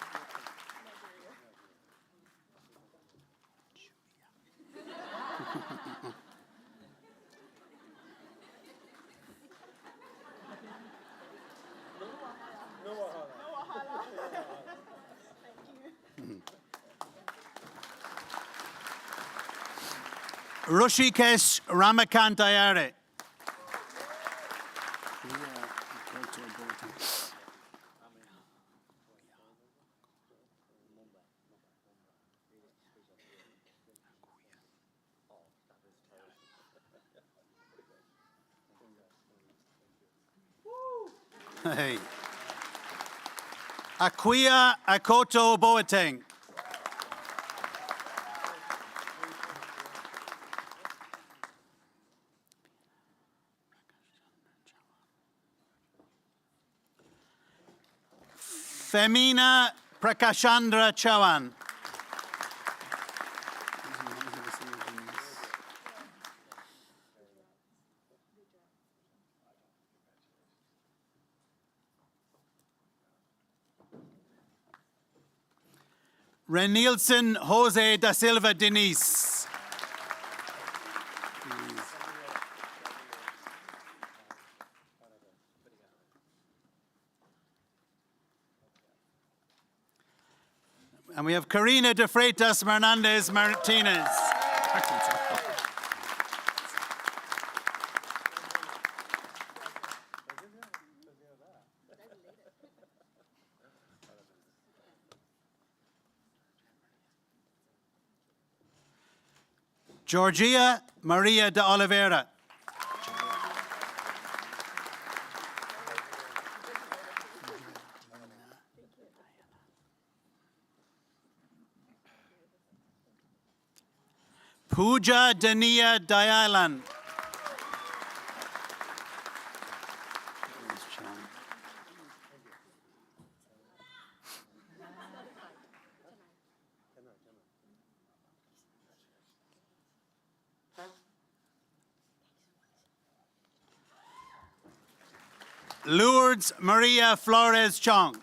Rushikesh Ramakantayare. Hey. Akuya Akoto Boateng. Femina Prakashandra Chavan. Renilson Jose da Silva Denise. And we have Karina de Freitas Hernandez Martinez. Georgia Maria de Oliveira. Pooja Dania Dayalan. Lourdes Maria Flores Chong.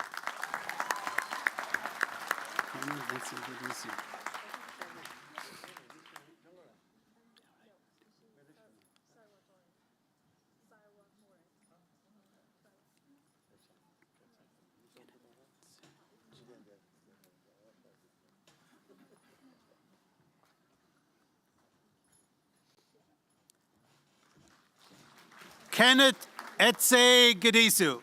Kenneth Etse Gadisu.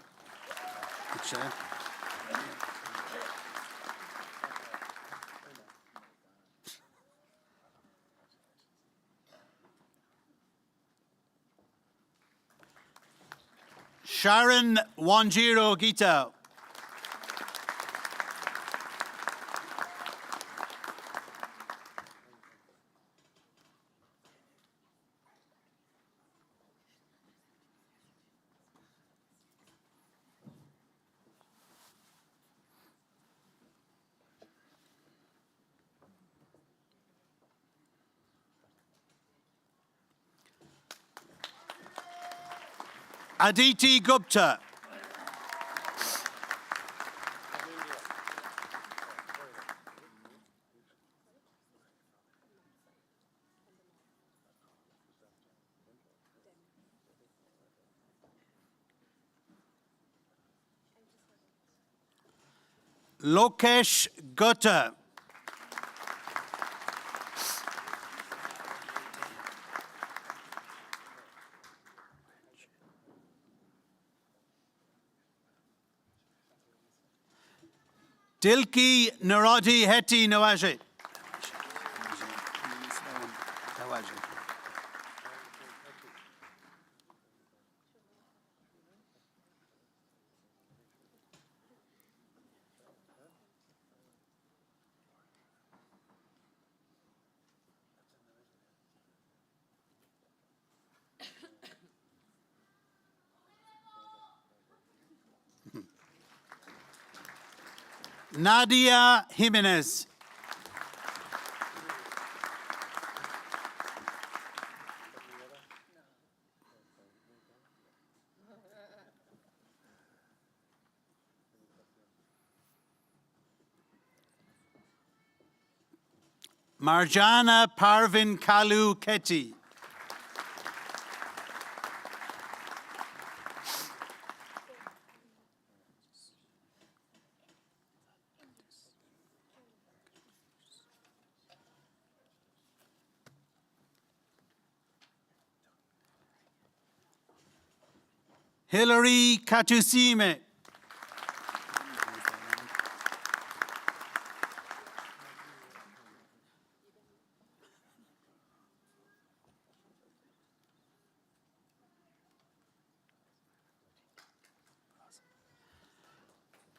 Sharon Wanjiro Gita. Aditi Gupta. Lokesh Gutta. Dilki Narati Heti Nawaji. Nadia Jimenez. Marjana Parvin Kalu Keti. Hilary Katusime.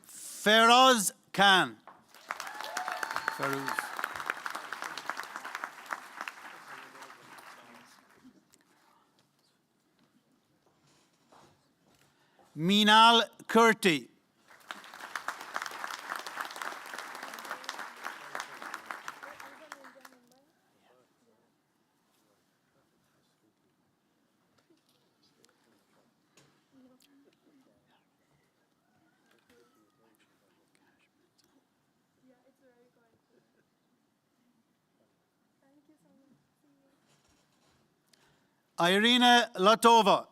Feroz Khan. Feroz. Minal Kurti. Irina Lotova.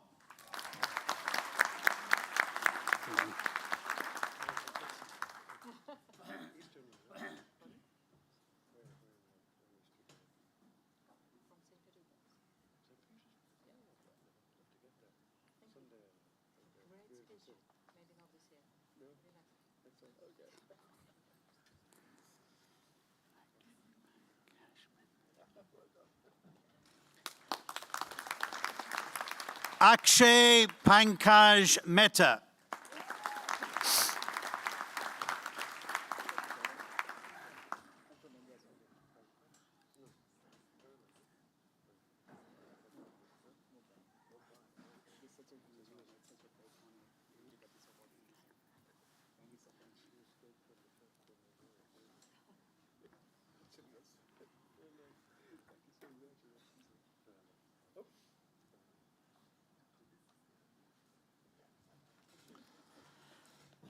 Akshay Pankaj Mehta.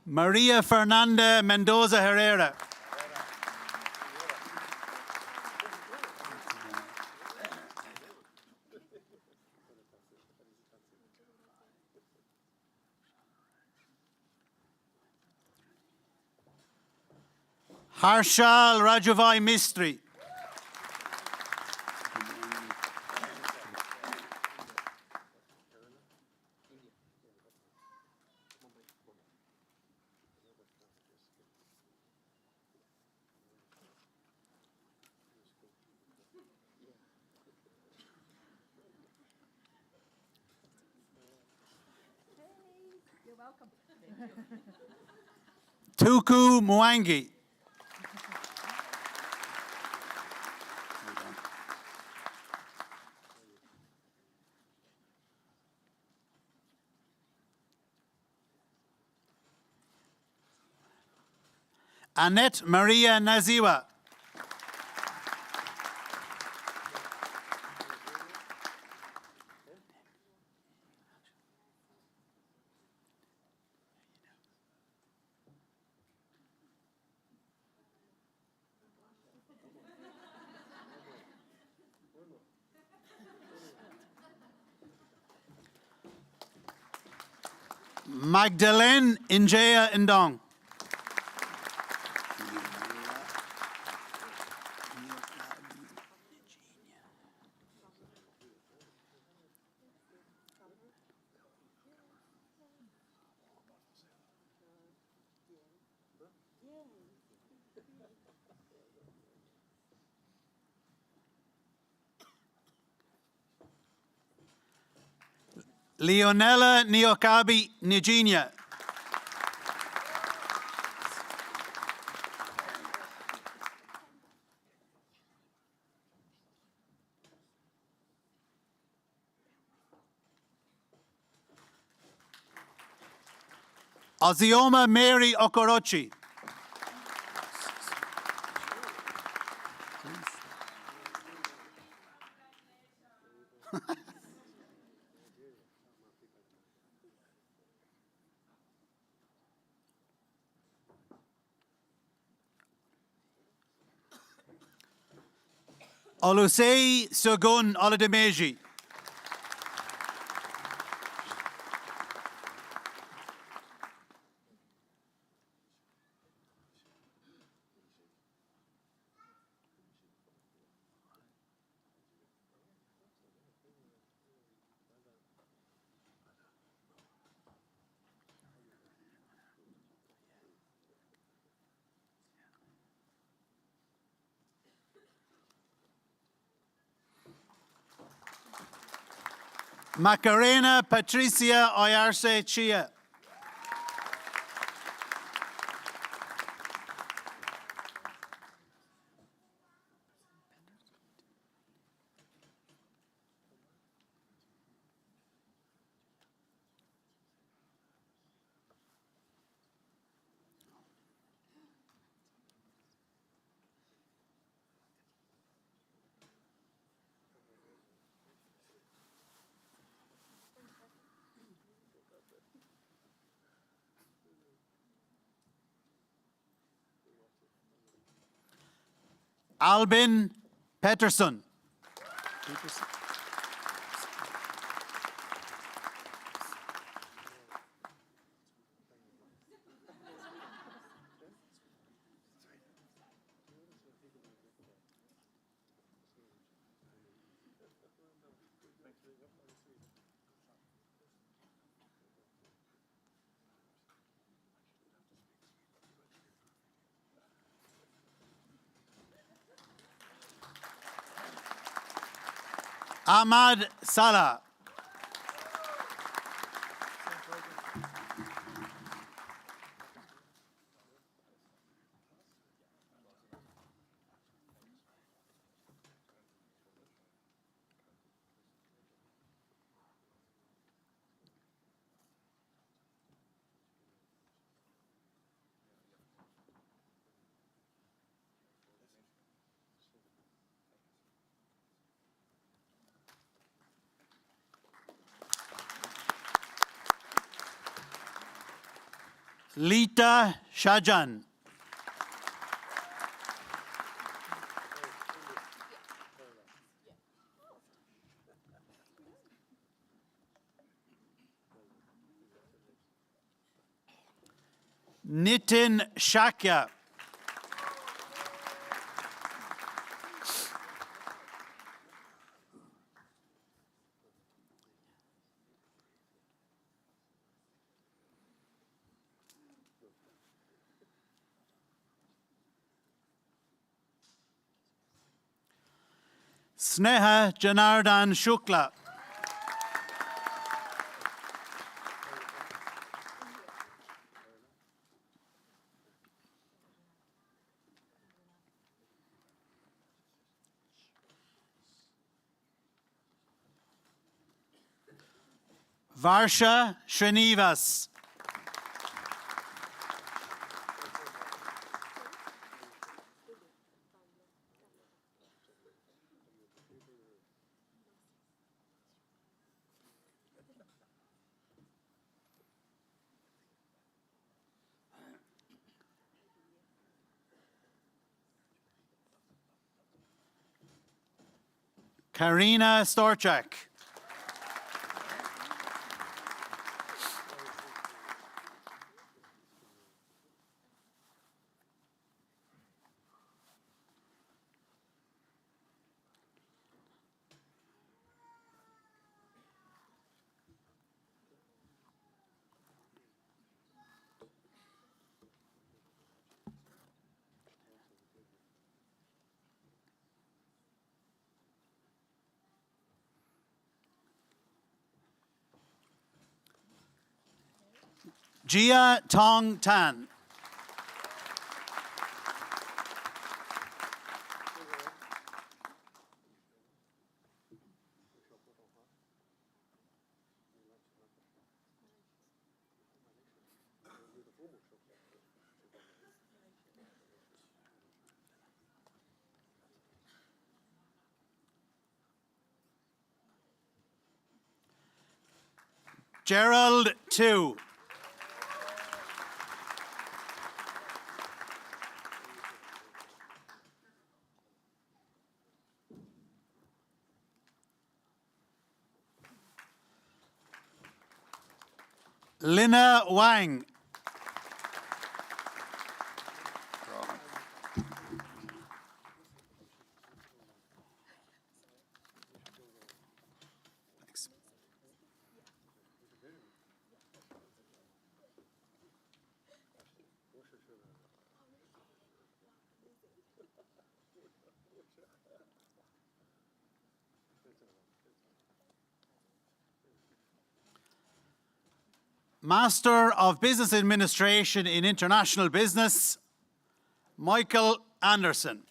Maria Fernanda Mendoza Herrera. Harshal Rajavai Mistry. Tuku Mwangi. Annette Maria Naziwa. Magdalene Injaya Ndong. Leonela Niokabi Nijinia. Ozioma Mary Okorochi. Olusei Sogun Oladimeji. Macarena Patricia Oyarse Chia. Albin Pettersson. Ahmad Salah. Lita Shajan. Nitin Shakya. Sneha Janardan Shukla. Varsha Srinivas. Karina Storchak. Jia Tong Tan. Gerald Tu. Lina Wang. Master of Business Administration in International Business, Michael Anderson.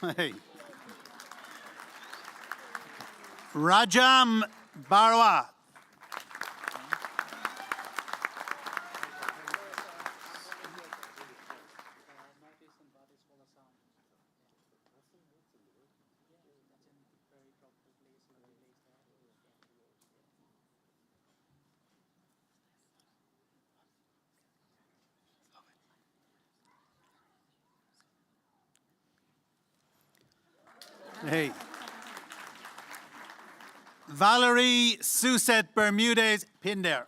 Hey. Rajam Barwa. Hey. Valerie Suset Bermudez Pinder.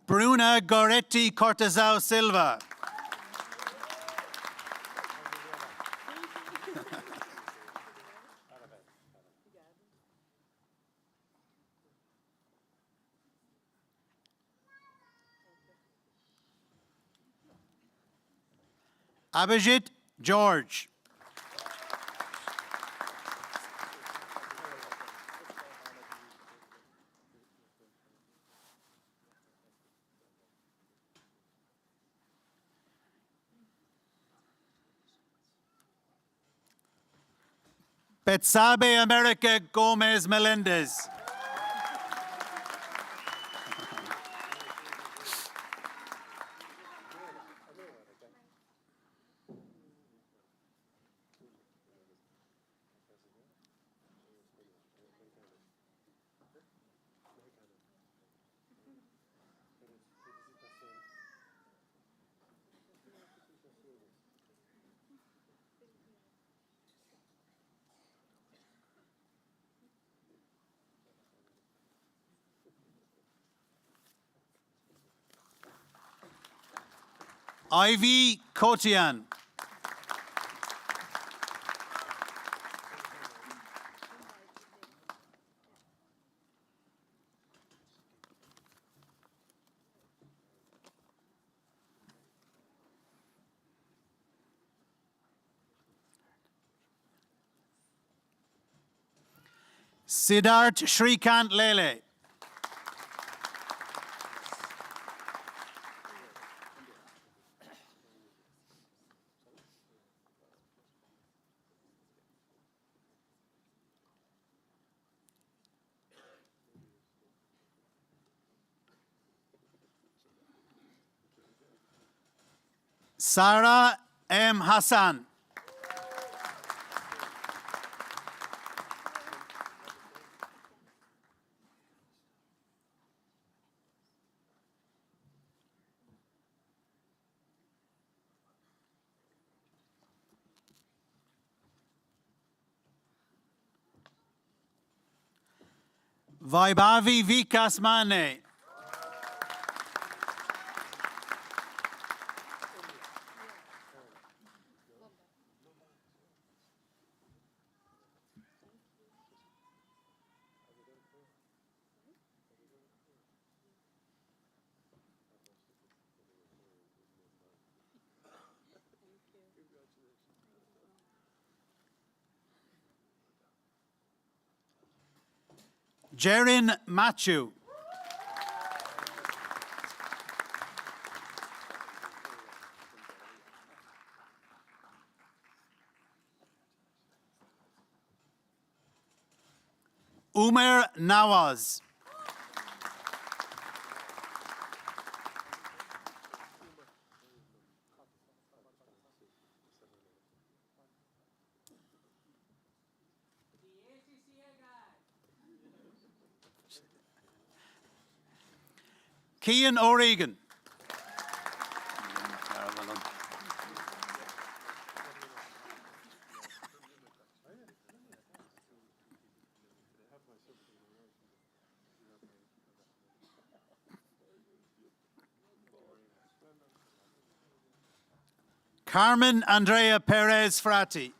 Bruna Goretti Cortezao Silva. Abhijit George. Betsabe America Gomez Melendez. Ivy Kotian. Siddharth Shrikant Lele. Sarah M. Hassan. Vaibhavi Vikas Mane. Jerin Machu. Umer Nawaz. Cian O'Regan. Carmen Andrea Perez Frati.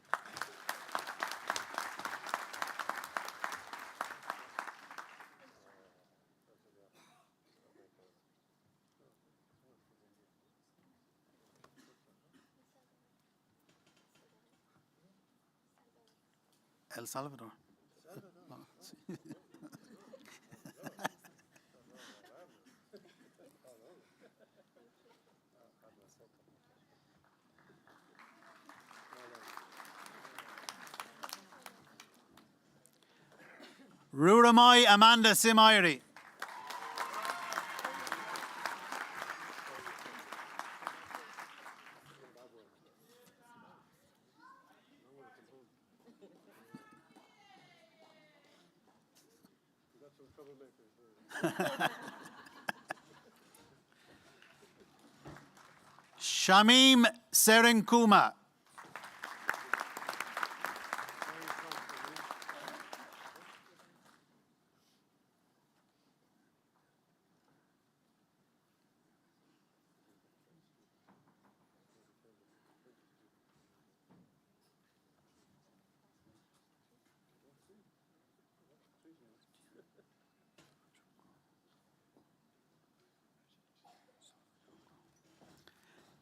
El Salvador. Ruramai Amanda Simairi. Shamim Serenkuma.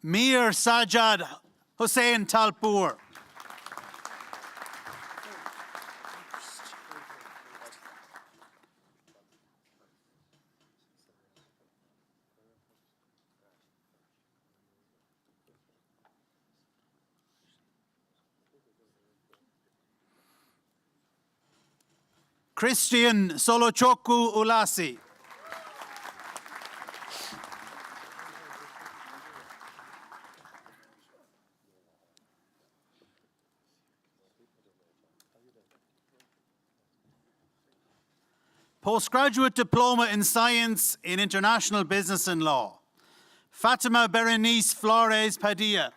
Mir Sajad Hussain Talpur. Christian Solochoku Ulasi. Postgraduate Diploma in Science in International Business and Law. Fatima Berenice Flores Padilla.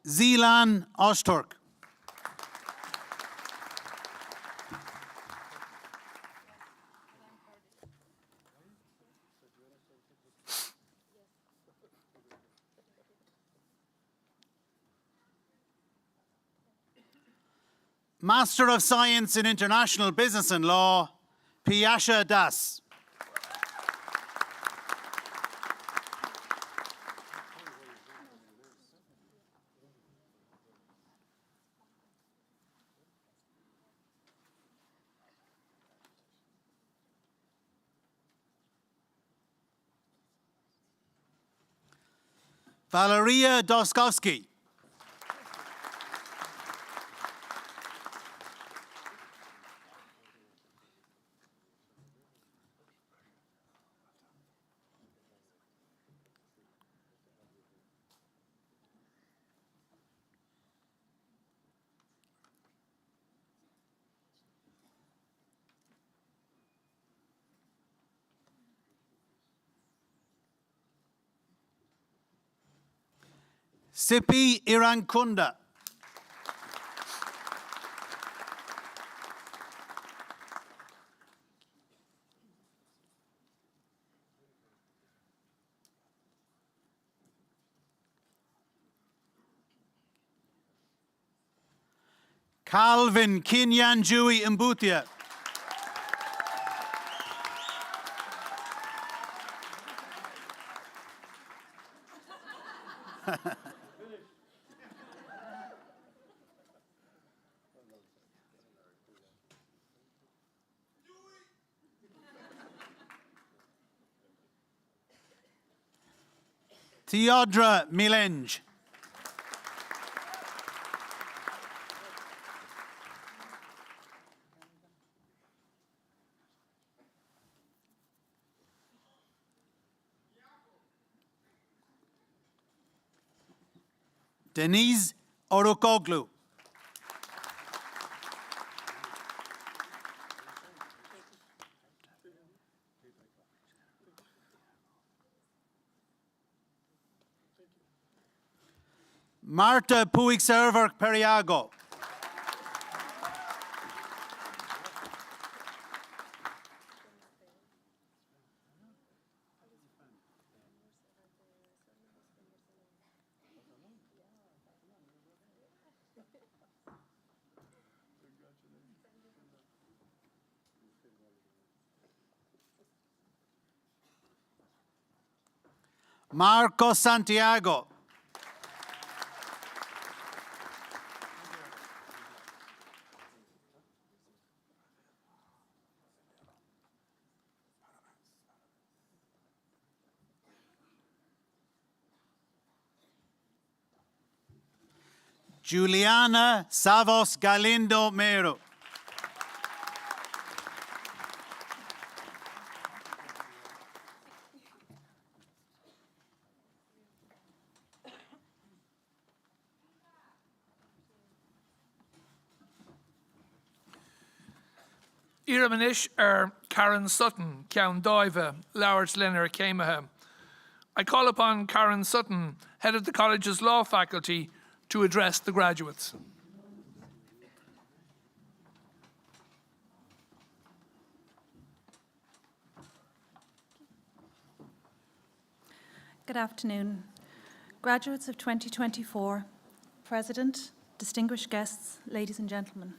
Zilan Öztürk. Master of Science in International Business and Law, Piyasha Das. Valeria Doskovsky. Sipi Irankunda. Calvin Kinyanjui Mbutia. Theodra Milenge. Denise Orokoglu. Marta Puig-Server Periago. Marco Santiago. Juliana Savos Galindo Mero. Iramanish Karen Sutton, Cian Daiva, Lowers Lenner Camaha. I call upon Karen Sutton, head of the college's law faculty, to address the graduates. Good afternoon. Graduates of 2024, President, distinguished guests, ladies and gentlemen.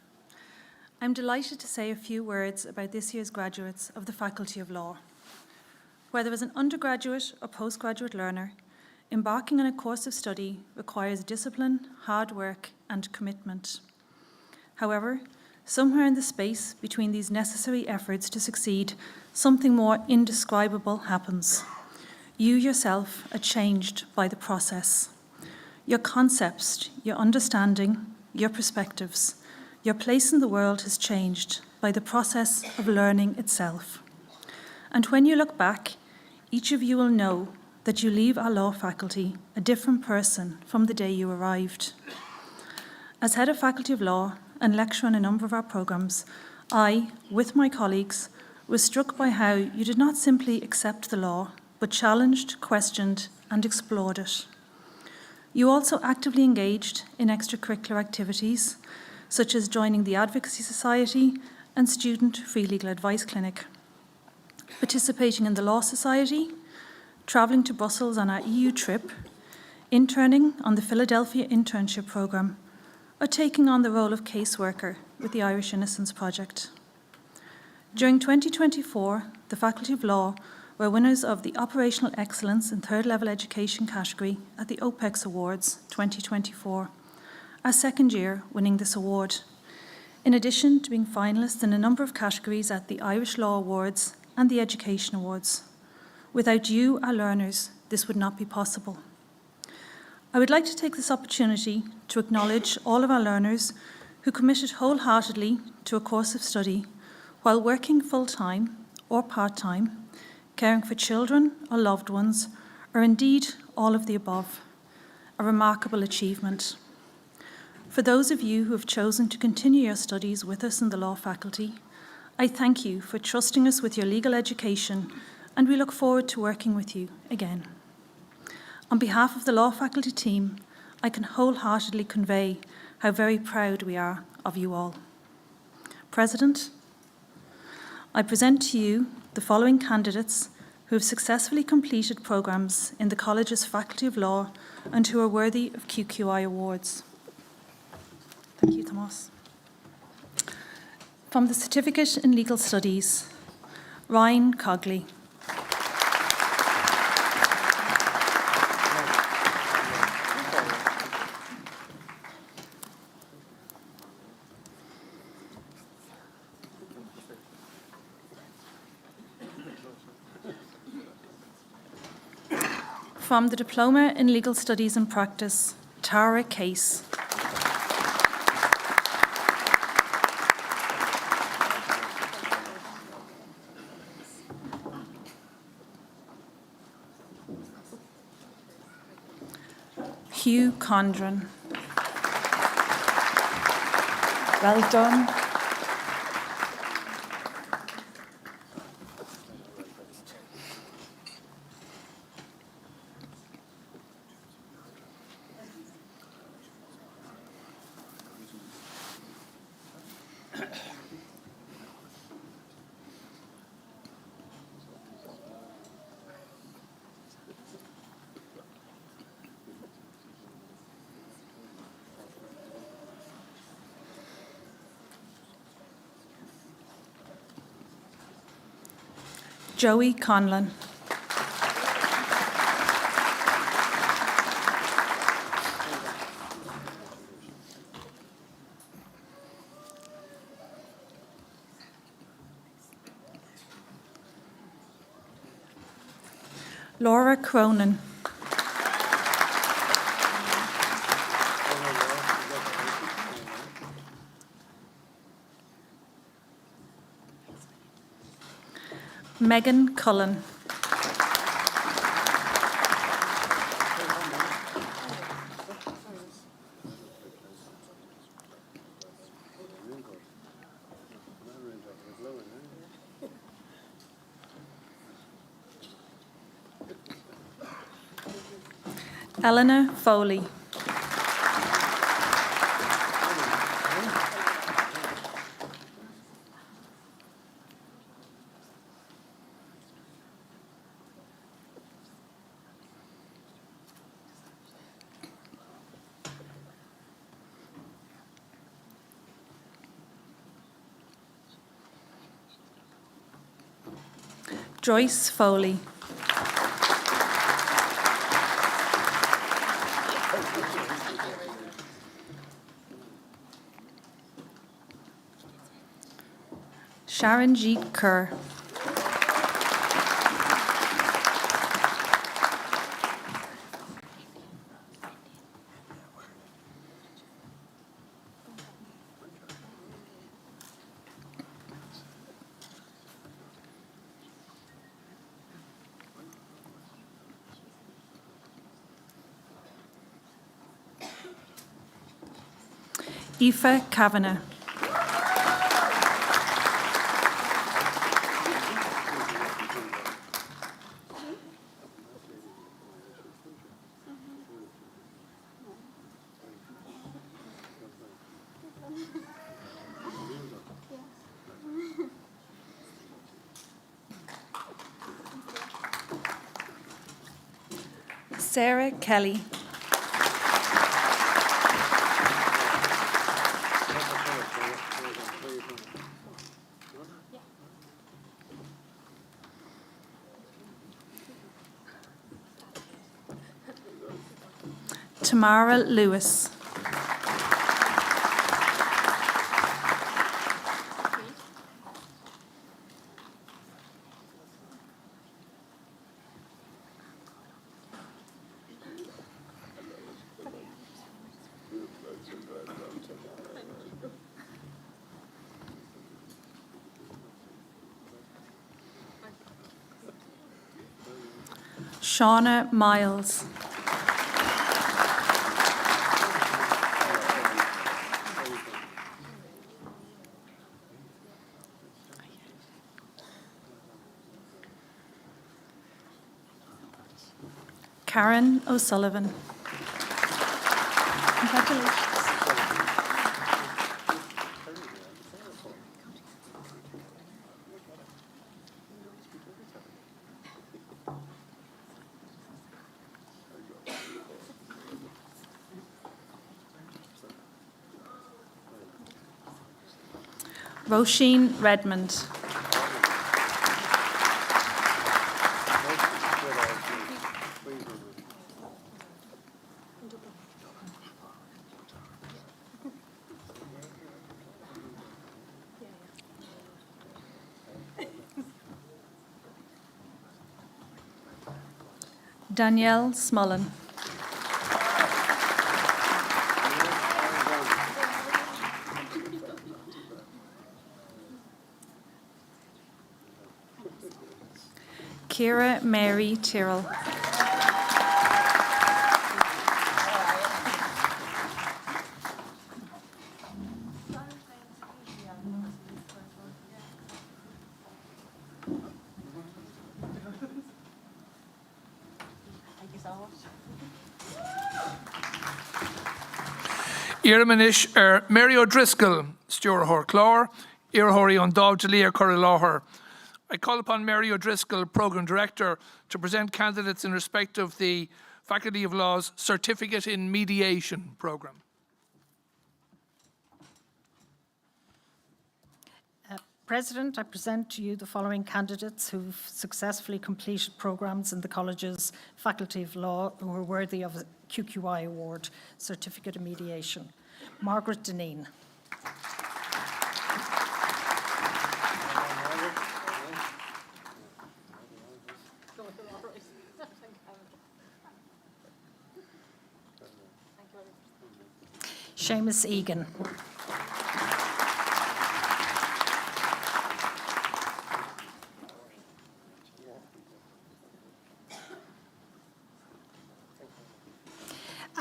I'm delighted to say a few words about this year's graduates of the Faculty of Law. Whether as an undergraduate or postgraduate learner, embarking on a course of study requires discipline, hard work, and commitment. However, somewhere in the space between these necessary efforts to succeed, something more indescribable happens. You yourself are changed by the process. Your concepts, your understanding, your perspectives, your place in the world has changed by the process of learning itself. And when you look back, each of you will know that you leave our law faculty a different person from the day you arrived. As head of Faculty of Law and lecturer on a number of our programmes, I, with my colleagues, was struck by how you did not simply accept the law, but challenged, questioned, and explored it. You also actively engaged in extracurricular activities, such as joining the Advocacy Society and Student Free Legal Advice Clinic, participating in the Law Society, travelling to Brussels on our EU trip, interning on the Philadelphia Internship Programme, or taking on the role of caseworker with the Irish Innocence Project. During 2024, the Faculty of Law were winners of the Operational Excellence in Third Level Education category at the OPEX Awards 2024, our second year winning this award, in addition to being finalists in a number of categories at the Irish Law Awards and the Education Awards. Without you, our learners, this would not be possible. I would like to take this opportunity to acknowledge all of our learners who committed wholeheartedly to a course of study while working full-time or part-time, caring for children or loved ones, or indeed all of the above, a remarkable achievement. For those of you who have chosen to continue your studies with us in the law faculty, I thank you for trusting us with your legal education, and we look forward to working with you again. On behalf of the law faculty team, I can wholeheartedly convey how very proud we are of you all. President, I present to you the following candidates who have successfully completed programmes in the College's Faculty of Law and who are worthy of QQI awards. Thank you, Tomas. From the Certificate in Legal Studies, Ryan Cogley. From the Diploma in Legal Studies and Practice, Tara Case. Hugh Condren. Well done. Joey Conlon. Laura Cronin. Megan Cullen. Eleanor Foley. Joyce Foley. Sharon G. Kerr. Aoife Kavanagh. Sarah Kelly. Tamara Lewis. Shauna Miles. Karen O'Sullivan. Congratulations. Roisin Redmond. Danielle Smullen. Ciara Mary Tyrrell. Iarmanish Mary O'Driscoll, Stuart Horclore, Irhori Ondavjali Corrilaher. I call upon Mary O'Driscoll, Programme Director, to present candidates in respect of the Faculty of Law's Certificate in Mediation programme. President, I present to you the following candidates who've successfully completed programmes in the college's Faculty of Law who are worthy of a QQI Award, Certificate of Mediation. Margaret Deneen. Seamus Egan.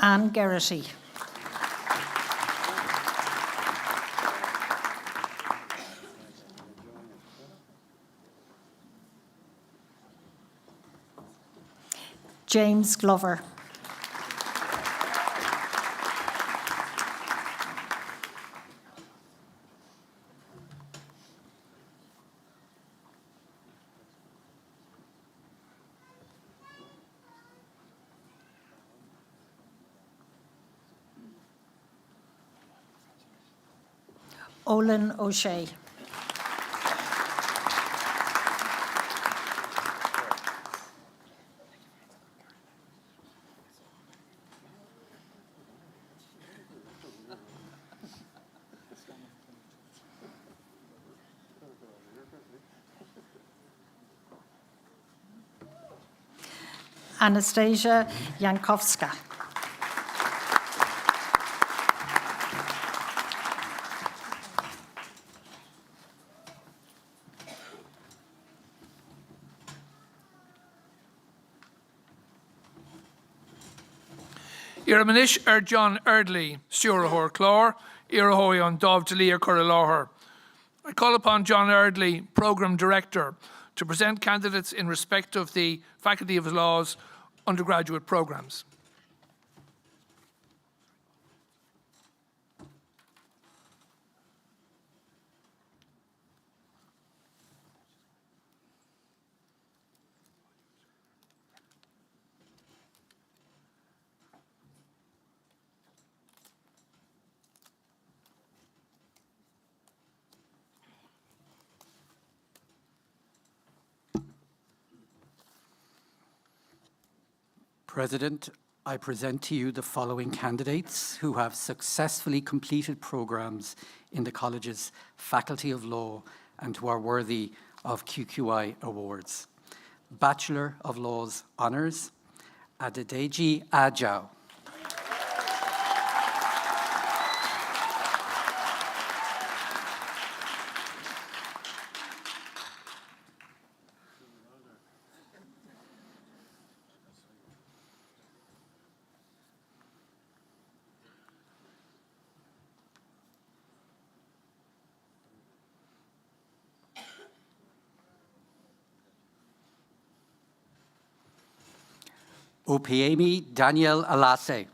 Anne Geraghty. James Glover. Olin O'Shea. Anastasia Jankowska. Iramanish John Erdley, Stewart Clore, Irahoy on Dov Delia Corrilaher. I call upon John Erdley, Programme Director, to present candidates in respect of the Faculty of Law's undergraduate programmes. President, I present to you the following candidates who have successfully completed programmes in the college's Faculty of Law and who are worthy of QQI awards. Bachelor of Laws Honours, Adedeji Ajao. Opiemi Daniel Alase.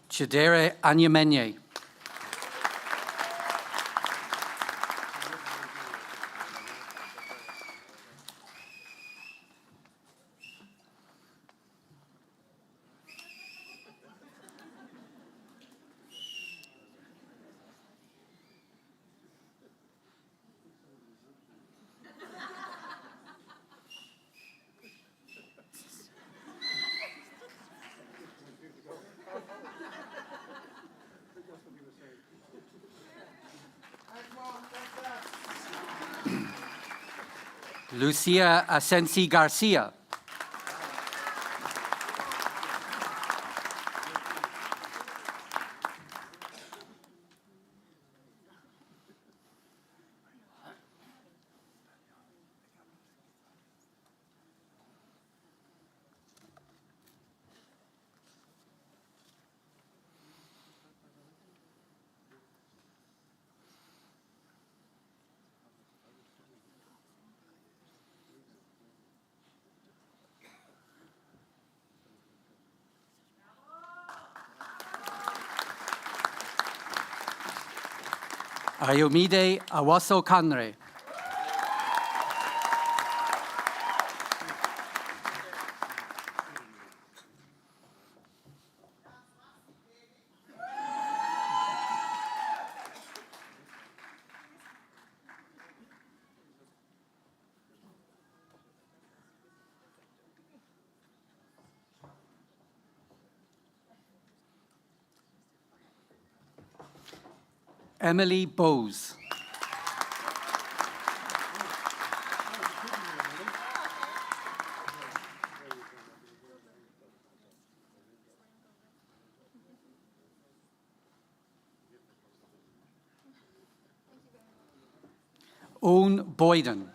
Chidere Anyamenye. Lucia Asensi Garcia. Ayomide Awaso Kanre. Emily Bowes. Owen Boyden.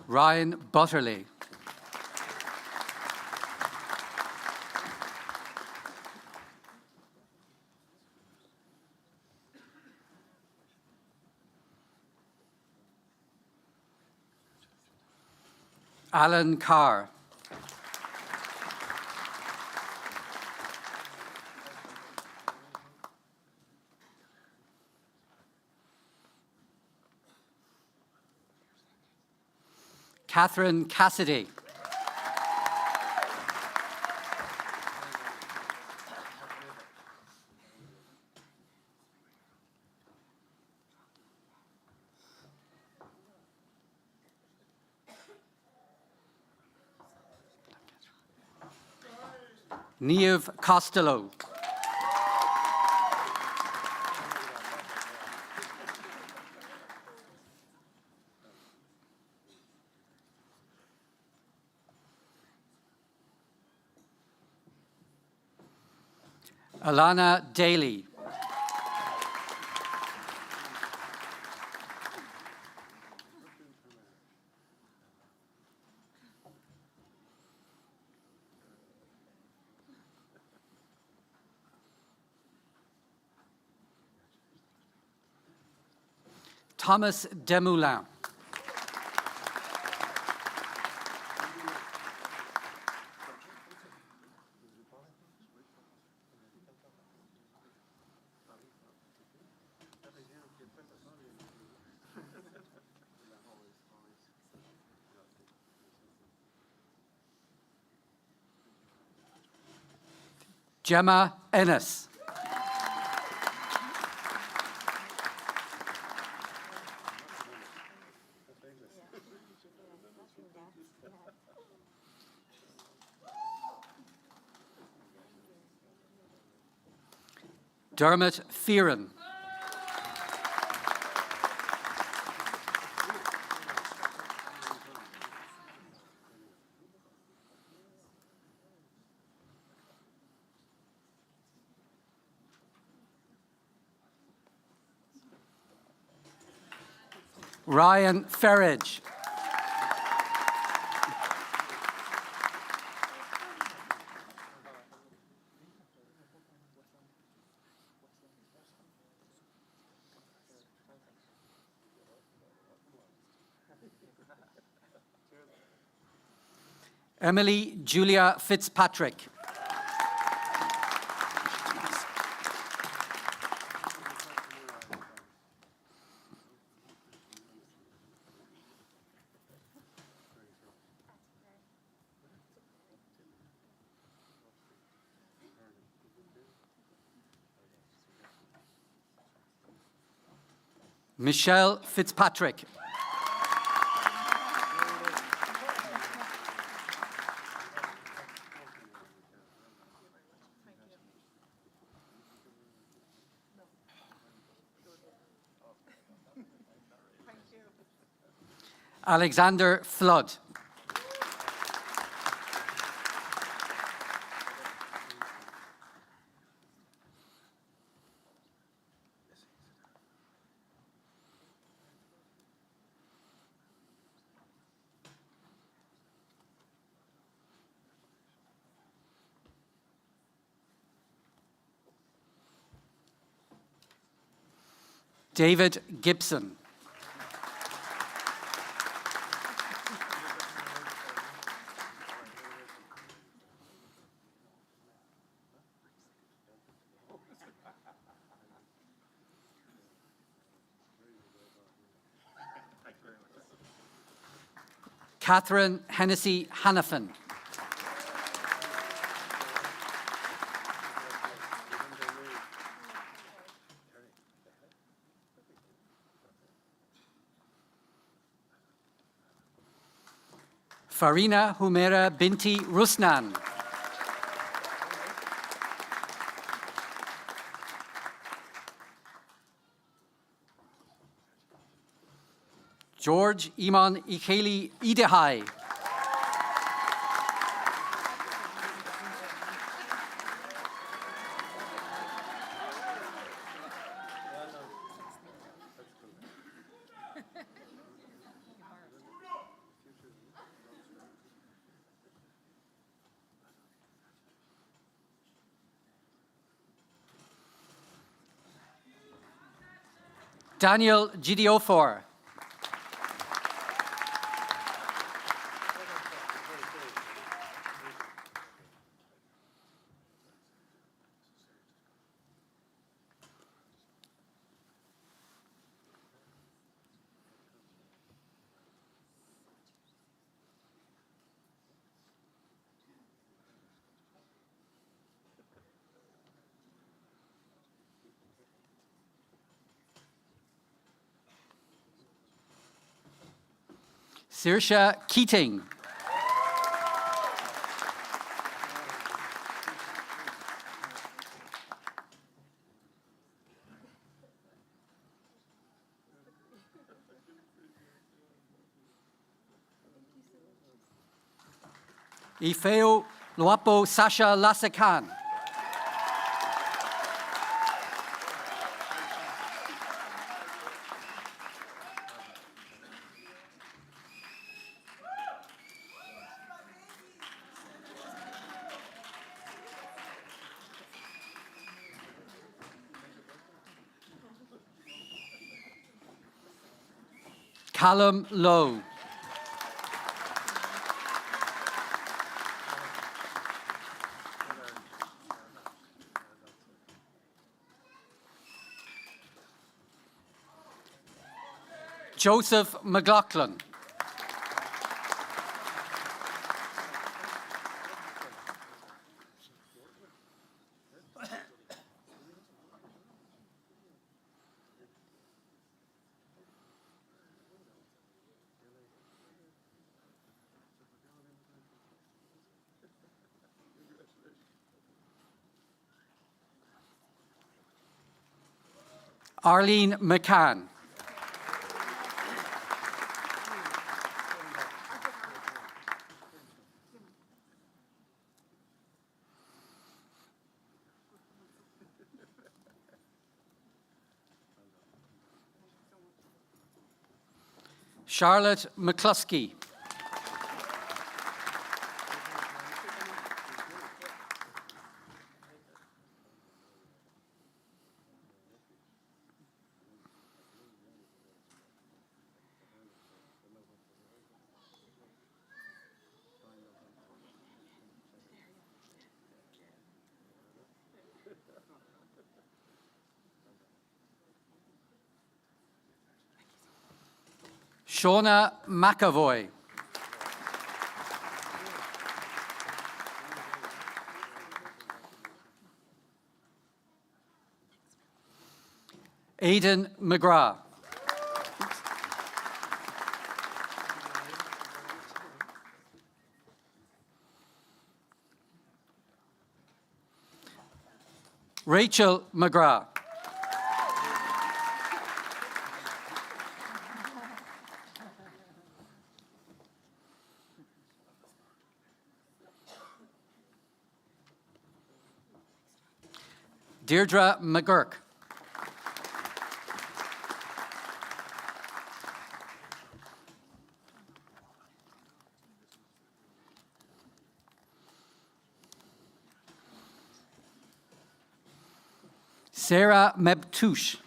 Ryan Butterley. Alan Carr. Catherine Cassidy. Niamh Costello. Alana Daly. Thomas Demoulin. Gemma Ennis. Dermot Fearon. Ryan Ferridge. Emily Julia Fitzpatrick. Michelle Fitzpatrick. Alexander Flood. David Gibson. Catherine Hennessy Hannafin. Farina Humaira Binti Rusnan. George Iman Ikeli Idehai. Daniel Gidiofor. Saoirse Keating. Ifeo Luapo Sasha Lasakan. Callum Lowe. Joseph McLaughlin. Arlene McCann. Charlotte McCluskey. Shauna McAvoy. Aidan McGrath. Rachel McGrath. Deirdre McGurk. Sarah Mebtouche.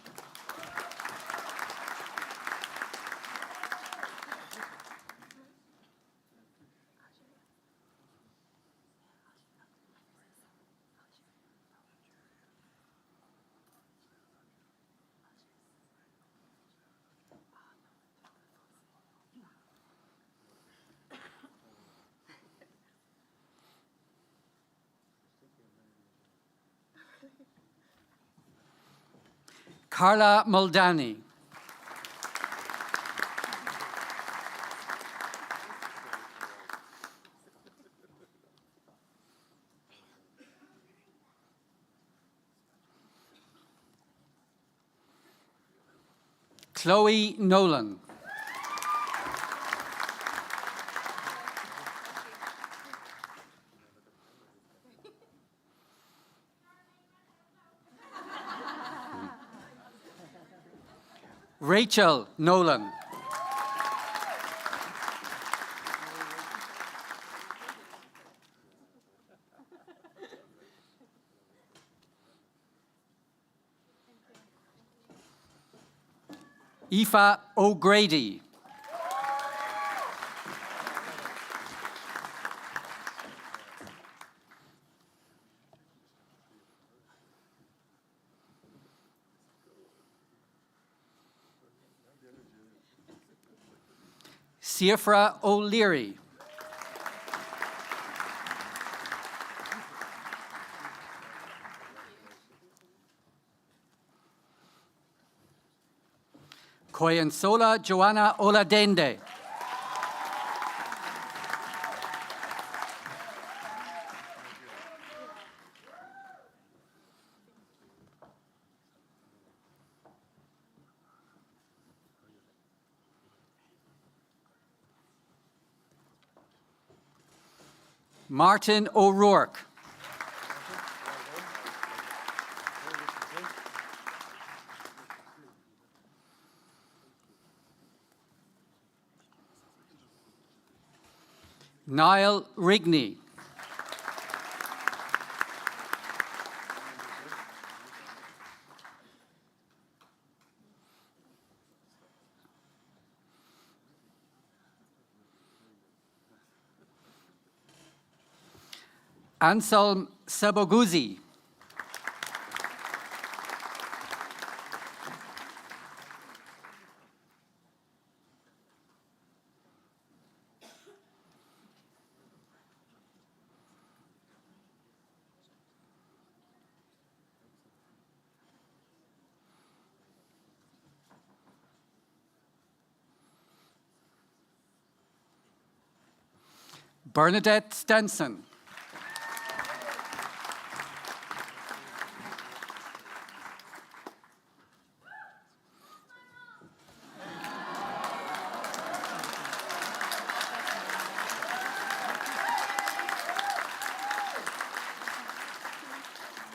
Carla Muldowney. Chloe Nolan. Rachel Nolan. Aoife O'Grady. Siofra O'Leary. Koyansola Joanna Oladende. Martin O'Rourke. Niall Rigney. Anselm Seboguzi. Bernadette Stenson.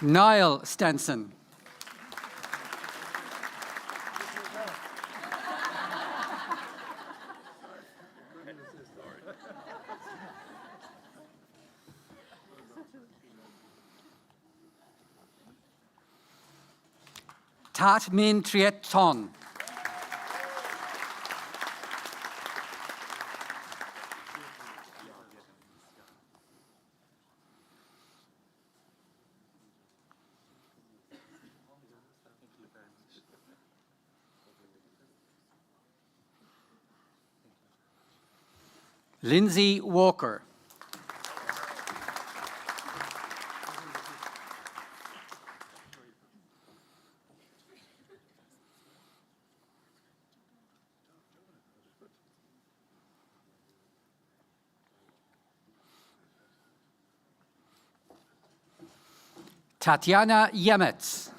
Niall Stenson. Tat Min Triet Ton. Lindsay Walker. Tatiana Yemets.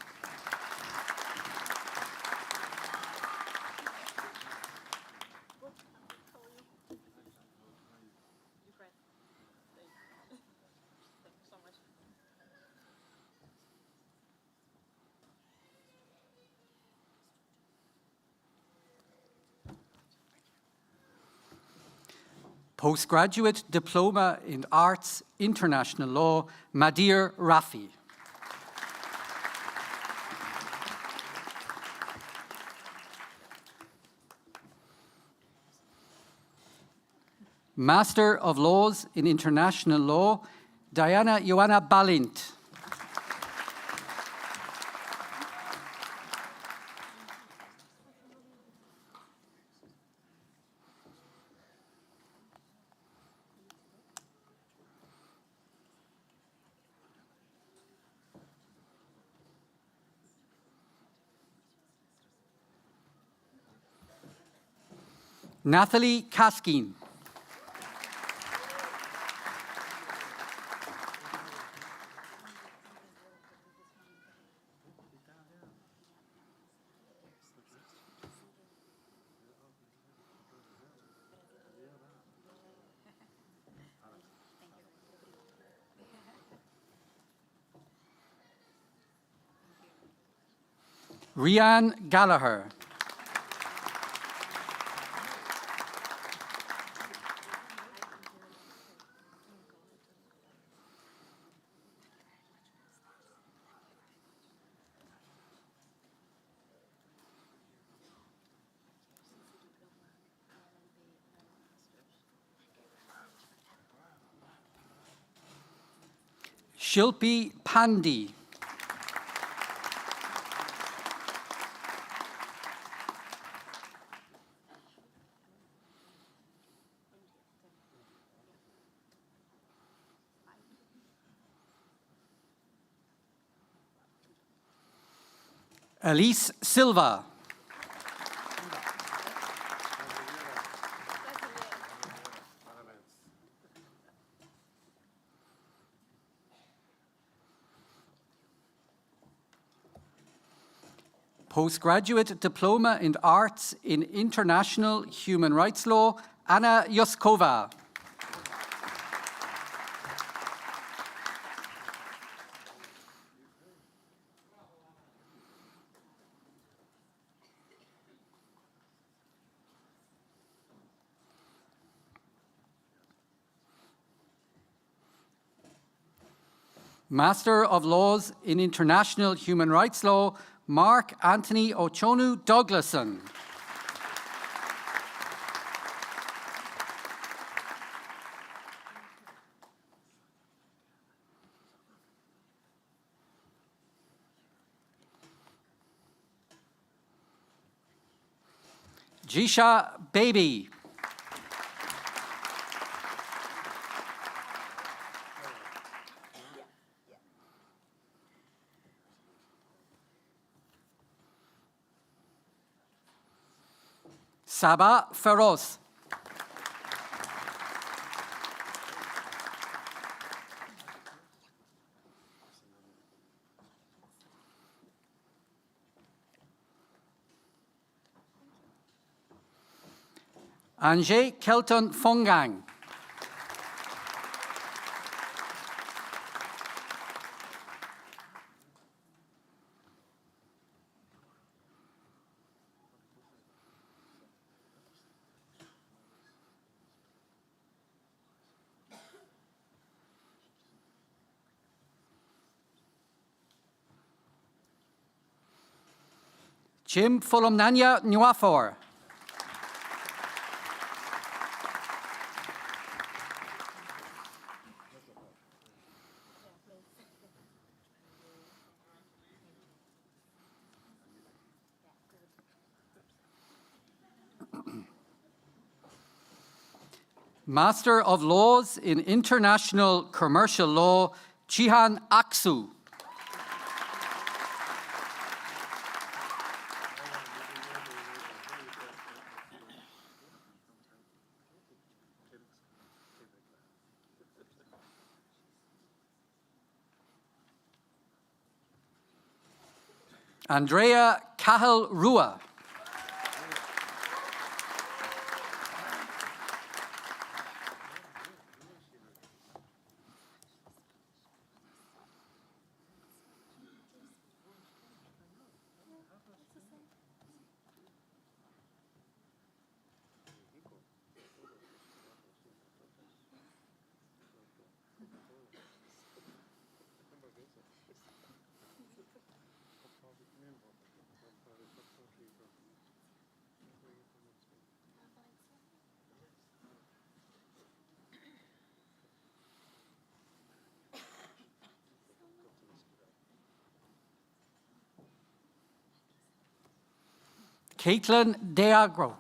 Postgraduate Diploma in Arts, International Law, Madir Rafi. Master of Laws in International Law, Diana Joanna Balint. Nathalie Kaskin. Rianne Gallagher. Shilpi Pandey. Elise Silva. Postgraduate Diploma in Arts in International Human Rights Law, Anna Yoskova. Master of Laws in International Human Rights Law, Mark Anthony Ochonu Douglason. Jisha Baby. Saba Feroz. Anjay Kelton Fongang. Jim Fulomnanya Nwafor. Master of Laws in International Commercial Law, Chihan Aksu. Andrea Cahill Rua. Caitlin Deagro.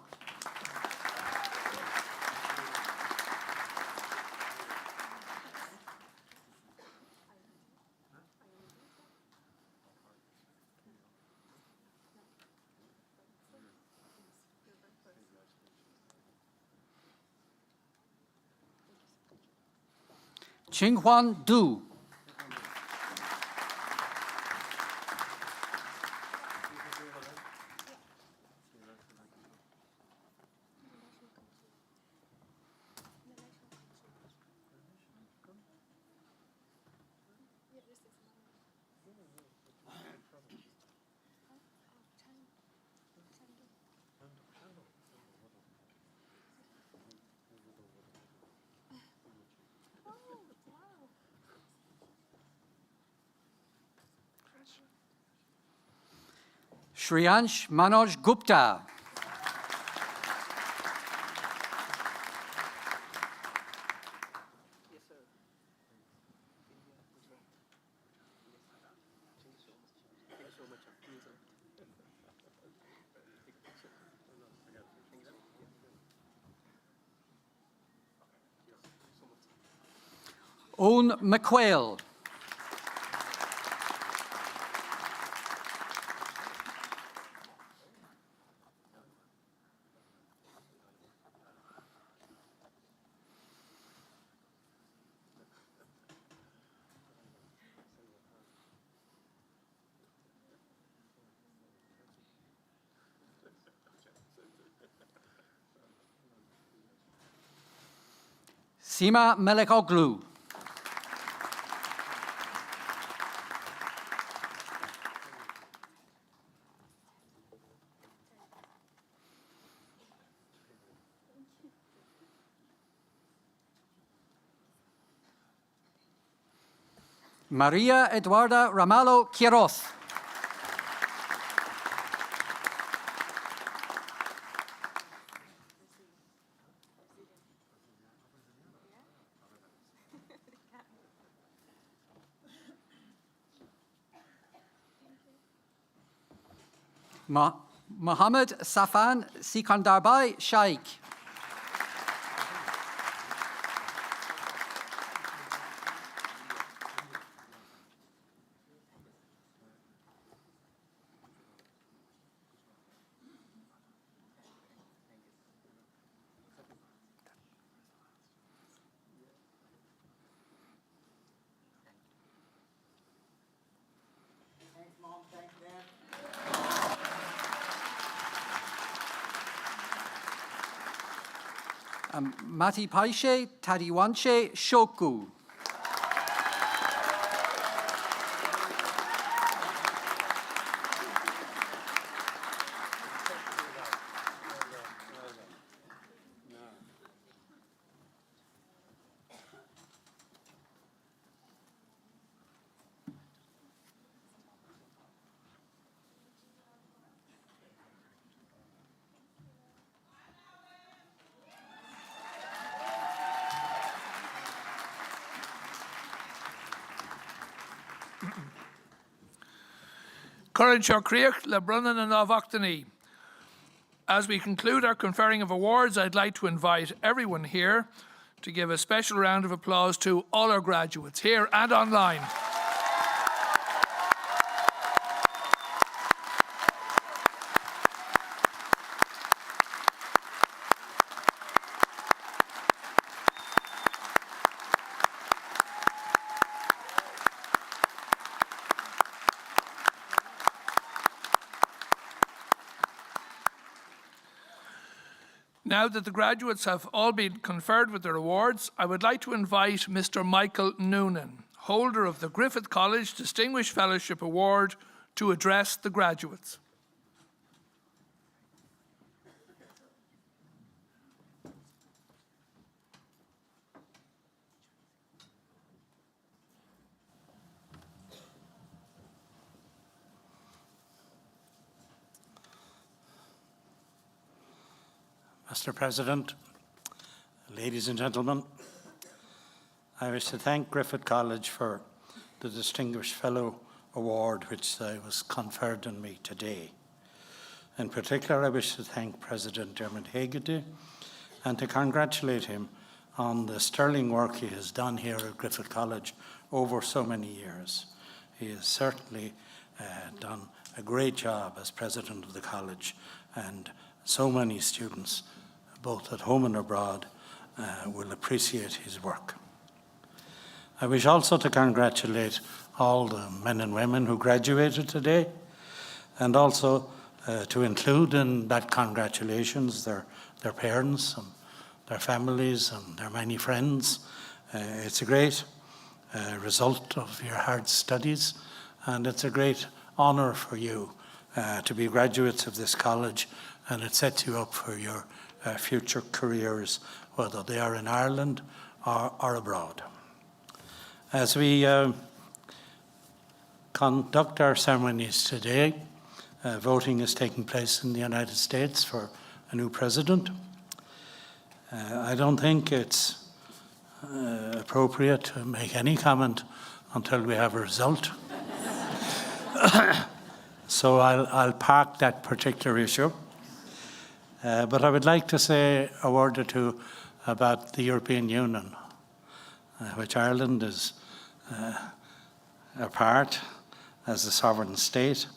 Qinghuan Du. Shriyansh Manoj Gupta. Owen McQuail. Sima Melekoglu. Maria Eduarda Ramallo Quiroz. Mohammed Safan Sikandarbai Shaikh. Mati Paishe Tadiwanche Shoku. Courage Creach le Brunnen and Avachtani. As we conclude our conferring of awards, I'd like to invite everyone here to give a special round of applause to all our graduates here and online. Now that the graduates have all been conferred with their awards, I would like to invite Mr. Michael Noonan, holder of the Griffith College Distinguished Fellowship Award, to address the graduates. Mr. President, ladies and gentlemen, I wish to thank Griffith College for the Distinguished Fellow Award which was conferred on me today. In particular, I wish to thank President Dermot Haggerty and to congratulate him on the sterling work he has done here at Griffith College over so many years. He has certainly done a great job as president of the college, and so many students, both at home and abroad, will appreciate his work. I wish also to congratulate all the men and women who graduated today, and also to include in that congratulations their parents and their families and their many friends. It's a great result of your hard studies, and it's a great honour for you to be graduates of this college, and it sets you up for your future careers, whether they are in Ireland or abroad. As we conduct our ceremonies today, voting is taking place in the United States for a new president. I don't think it's appropriate to make any comment until we have a result. So I'll park that particular issue. But I would like to say a word or two about the European Union. which Ireland is a part as a sovereign state,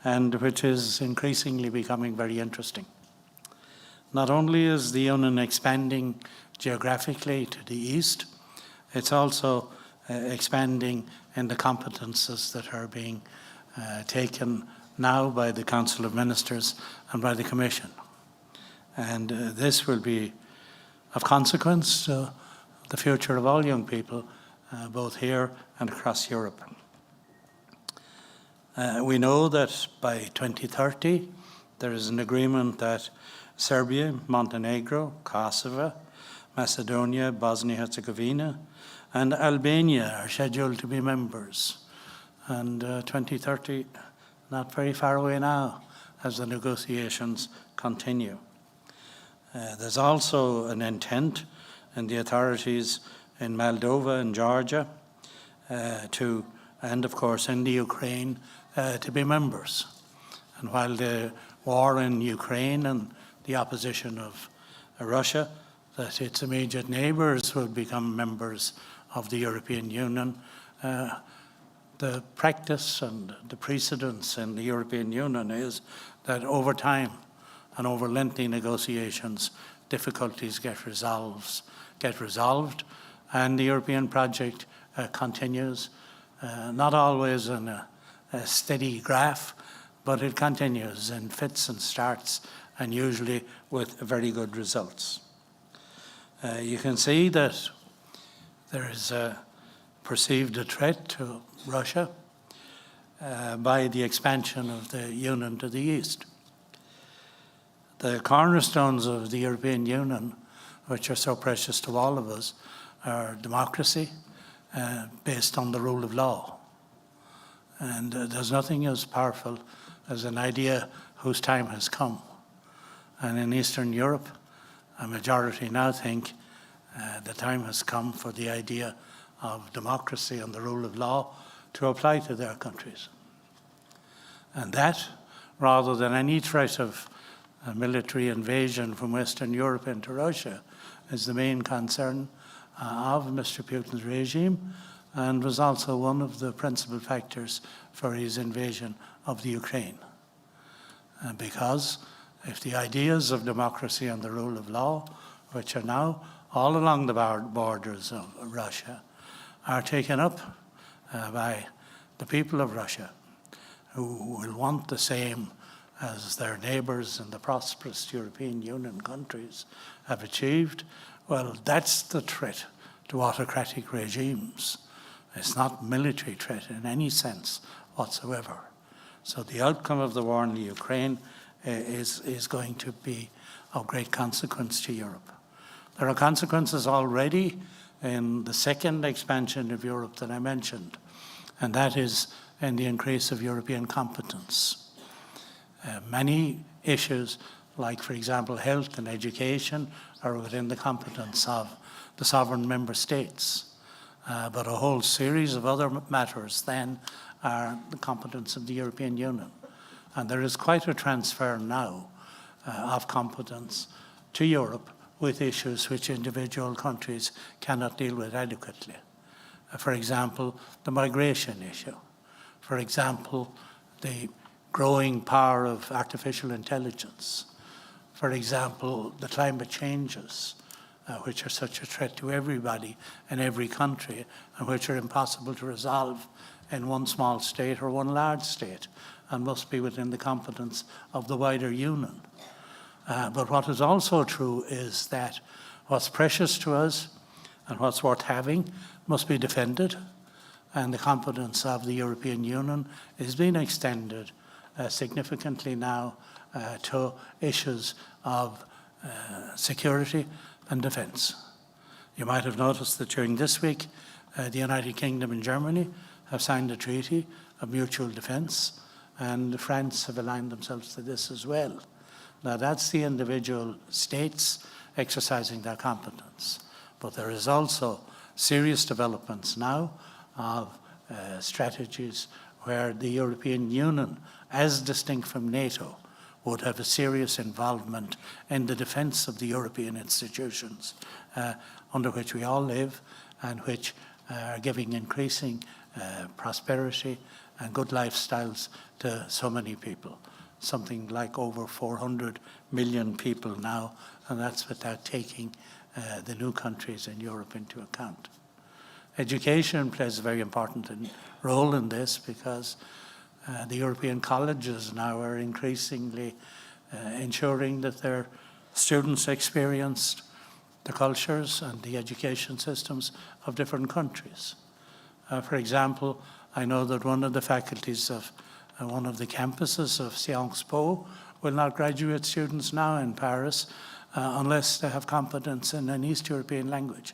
and which is increasingly becoming very interesting. Not only is the Union expanding geographically to the east, it's also expanding in the competences that are being taken now by the Council of Ministers and by the Commission. And this will be of consequence to the future of all young people, both here and across Europe. We know that by 2030, there is an agreement that Serbia, Montenegro, Kosovo, Macedonia, Bosnia-Herzegovina, and Albania are scheduled to be members. And 2030, not very far away now, as the negotiations continue. There's also an intent in the authorities in Moldova and Georgia and of course in the Ukraine, to be members. And while the war in Ukraine and the opposition of Russia, that its immediate neighbours will become members of the European Union, the practice and the precedence in the European Union is that over time and over lengthy negotiations, difficulties get resolved, and the European project continues, not always in a steady graph, but it continues in fits and starts, and usually with very good results. You can see that there is a perceived threat to Russia by the expansion of the Union to the east. The cornerstones of the European Union, which are so precious to all of us, are democracy based on the rule of law. And there's nothing as powerful as an idea whose time has come. And in Eastern Europe, a majority now think the time has come for the idea of democracy and the rule of law to apply to their countries. And that, rather than any threat of a military invasion from Western Europe into Russia, is the main concern of Mr. Putin's regime, and was also one of the principal factors for his invasion of the Ukraine. Because if the ideas of democracy and the rule of law, which are now all along the borders of Russia, are taken up by the people of Russia, who will want the same as their neighbours in the prosperous European Union countries have achieved, well, that's the threat to autocratic regimes. It's not military threat in any sense whatsoever. So the outcome of the war in the Ukraine is going to be of great consequence to Europe. There are consequences already in the second expansion of Europe that I mentioned, and that is in the increase of European competence. Many issues, like, for example, health and education, are within the competence of the sovereign member states. But a whole series of other matters then are the competence of the European Union. And there is quite a transfer now of competence to Europe with issues which individual countries cannot deal with adequately. For example, the migration issue. For example, the growing power of artificial intelligence. For example, the climate changes, which are such a threat to everybody in every country, and which are impossible to resolve in one small state or one large state, and must be within the competence of the wider union. But what is also true is that what's precious to us and what's worth having must be defended, and the competence of the European Union is being extended significantly now to issues of security and defence. You might have noticed that during this week, the United Kingdom and Germany have signed a treaty of mutual defence, and France have aligned themselves to this as well. Now, that's the individual states exercising their competence. But there is also serious developments now of strategies where the European Union, as distinct from NATO, would have a serious involvement in the defence of the European institutions under which we all live, and which are giving increasing prosperity and good lifestyles to so many people. Something like over 400 million people now, and that's without taking the new countries in Europe into account. Education plays a very important role in this because the European colleges now are increasingly ensuring that their students experience the cultures and the education systems of different countries. For example, I know that one of the faculties of one of the campuses of Sciences Po will not graduate students now in Paris unless they have competence in an East European language.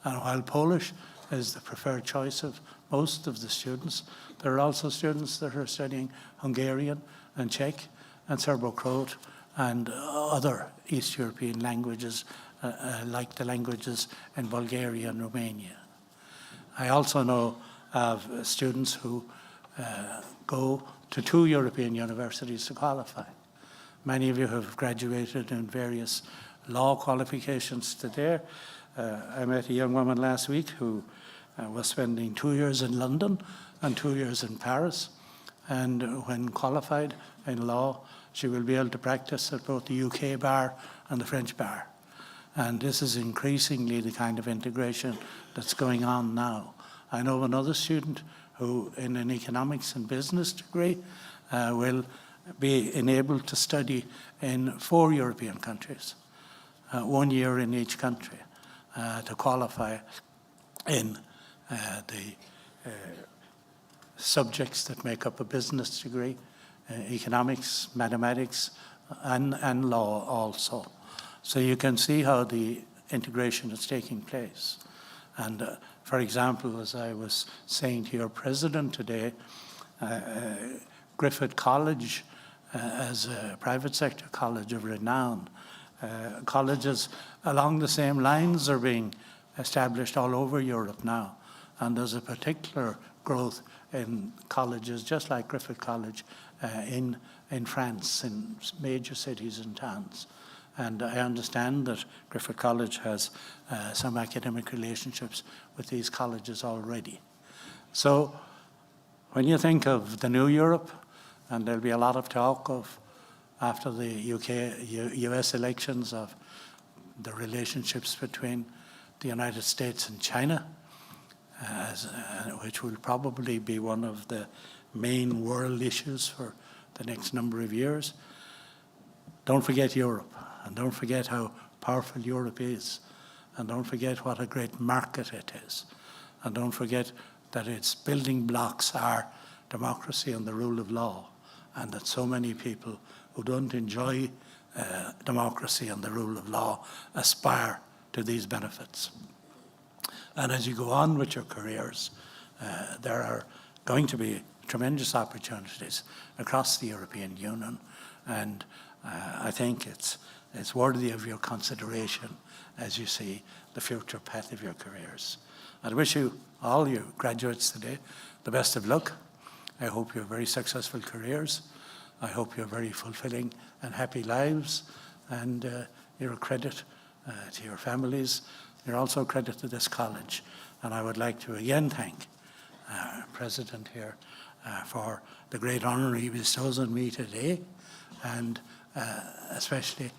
And while Polish is the preferred choice of most of the students, there are also students that are studying Hungarian and Czech and Serbo-Croat and other East European languages like the languages in Bulgaria and Romania. I also know of students who go to 2 European universities to qualify. Many of you have graduated in various law qualifications today. I met a young woman last week who was spending 2 years in London and 2 years in Paris. And when qualified in law, she will be able to practice at both the UK bar and the French bar. And this is increasingly the kind of integration that's going on now. I know another student who, in an economics and business degree, will be enabled to study in 4 European countries, 1 year in each country, to qualify in the subjects that make up a business degree, economics, mathematics, and law also. So you can see how the integration is taking place. And for example, as I was saying to your president today, Griffith College, as a private sector college of renown, colleges along the same lines are being established all over Europe now. And there's a particular growth in colleges, just like Griffith College in France, in major cities and towns. And I understand that Griffith College has some academic relationships with these colleges already. So when you think of the new Europe, and there'll be a lot of talk of, after the US elections, of the relationships between the United States and China, which will probably be one of the main world issues for the next number of years. Don't forget Europe, and don't forget how powerful Europe is, and don't forget what a great market it is, and don't forget that its building blocks are democracy and the rule of law, and that so many people who don't enjoy democracy and the rule of law aspire to these benefits. And as you go on with your careers, there are going to be tremendous opportunities across the European Union, and I think it's worthy of your consideration as you see the future path of your careers. I wish you, all you graduates today, the best of luck. I hope you have very successful careers. I hope you have very fulfilling and happy lives, and you're a credit to your families. You're also a credit to this college. And I would like to again thank our President here for the great honour he bestows on me today, and especially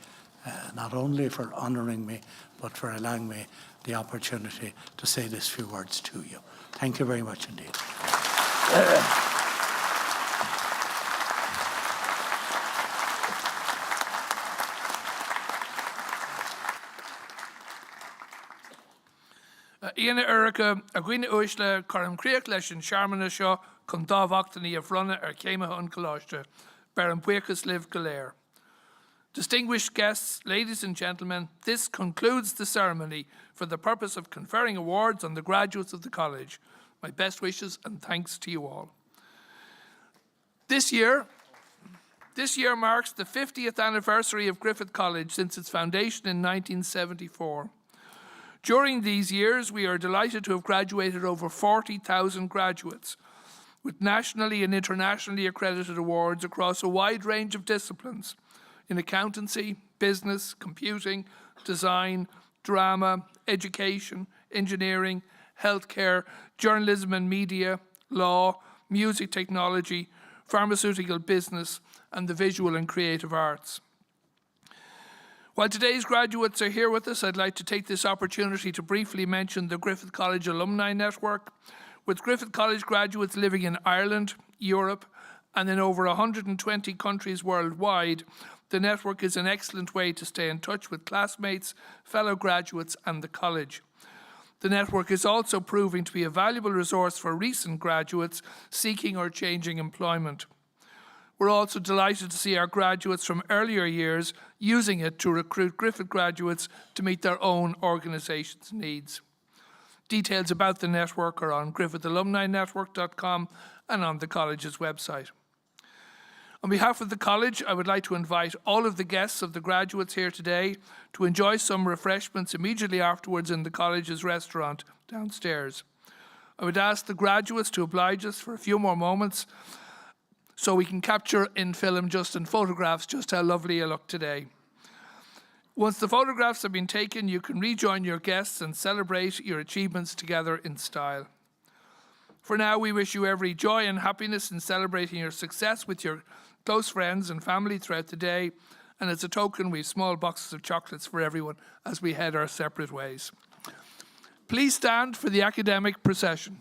not only for honouring me, but for allowing me the opportunity to say these few words to you. Thank you very much indeed. Iana Erica, a gwine uisle, Karam Creek leis an Sharmana seo, chun dábhachtanaí a bhronna céimethe an Coláiste, bar an buchas live galéir. Distinguished guests, ladies and gentlemen, this concludes the ceremony for the purpose of conferring awards on the graduates of the college. My best wishes and thanks to you all. This year marks the 50th anniversary of Griffith College since its foundation in 1974. During these years, we are delighted to have graduated over 40,000 graduates with nationally and internationally accredited awards across a wide range of disciplines in accountancy, business, computing, design, drama, education, engineering, healthcare, journalism and media, law, music technology, pharmaceutical business, and the visual and creative arts. While today's graduates are here with us, I'd like to take this opportunity to briefly mention the Griffith College Alumni Network. With Griffith College graduates living in Ireland, Europe, and in over 120 countries worldwide, the network is an excellent way to stay in touch with classmates, fellow graduates, and the college. The network is also proving to be a valuable resource for recent graduates seeking or changing employment. We're also delighted to see our graduates from earlier years using it to recruit Griffith graduates to meet their own organisation's needs. Details about the network are on griffithalumninetwork.com and on the college's website. On behalf of the college, I would like to invite all of the guests of the graduates here today to enjoy some refreshments immediately afterwards in the college's restaurant downstairs. I would ask the graduates to oblige us for a few more moments so we can capture in film, just in photographs, just how lovely you look today. Once the photographs have been taken, you can rejoin your guests and celebrate your achievements together in style. For now, we wish you every joy and happiness in celebrating your success with your close friends and family throughout the day, and as a token, we have small boxes of chocolates for everyone as we head our separate ways. Please stand for the academic procession.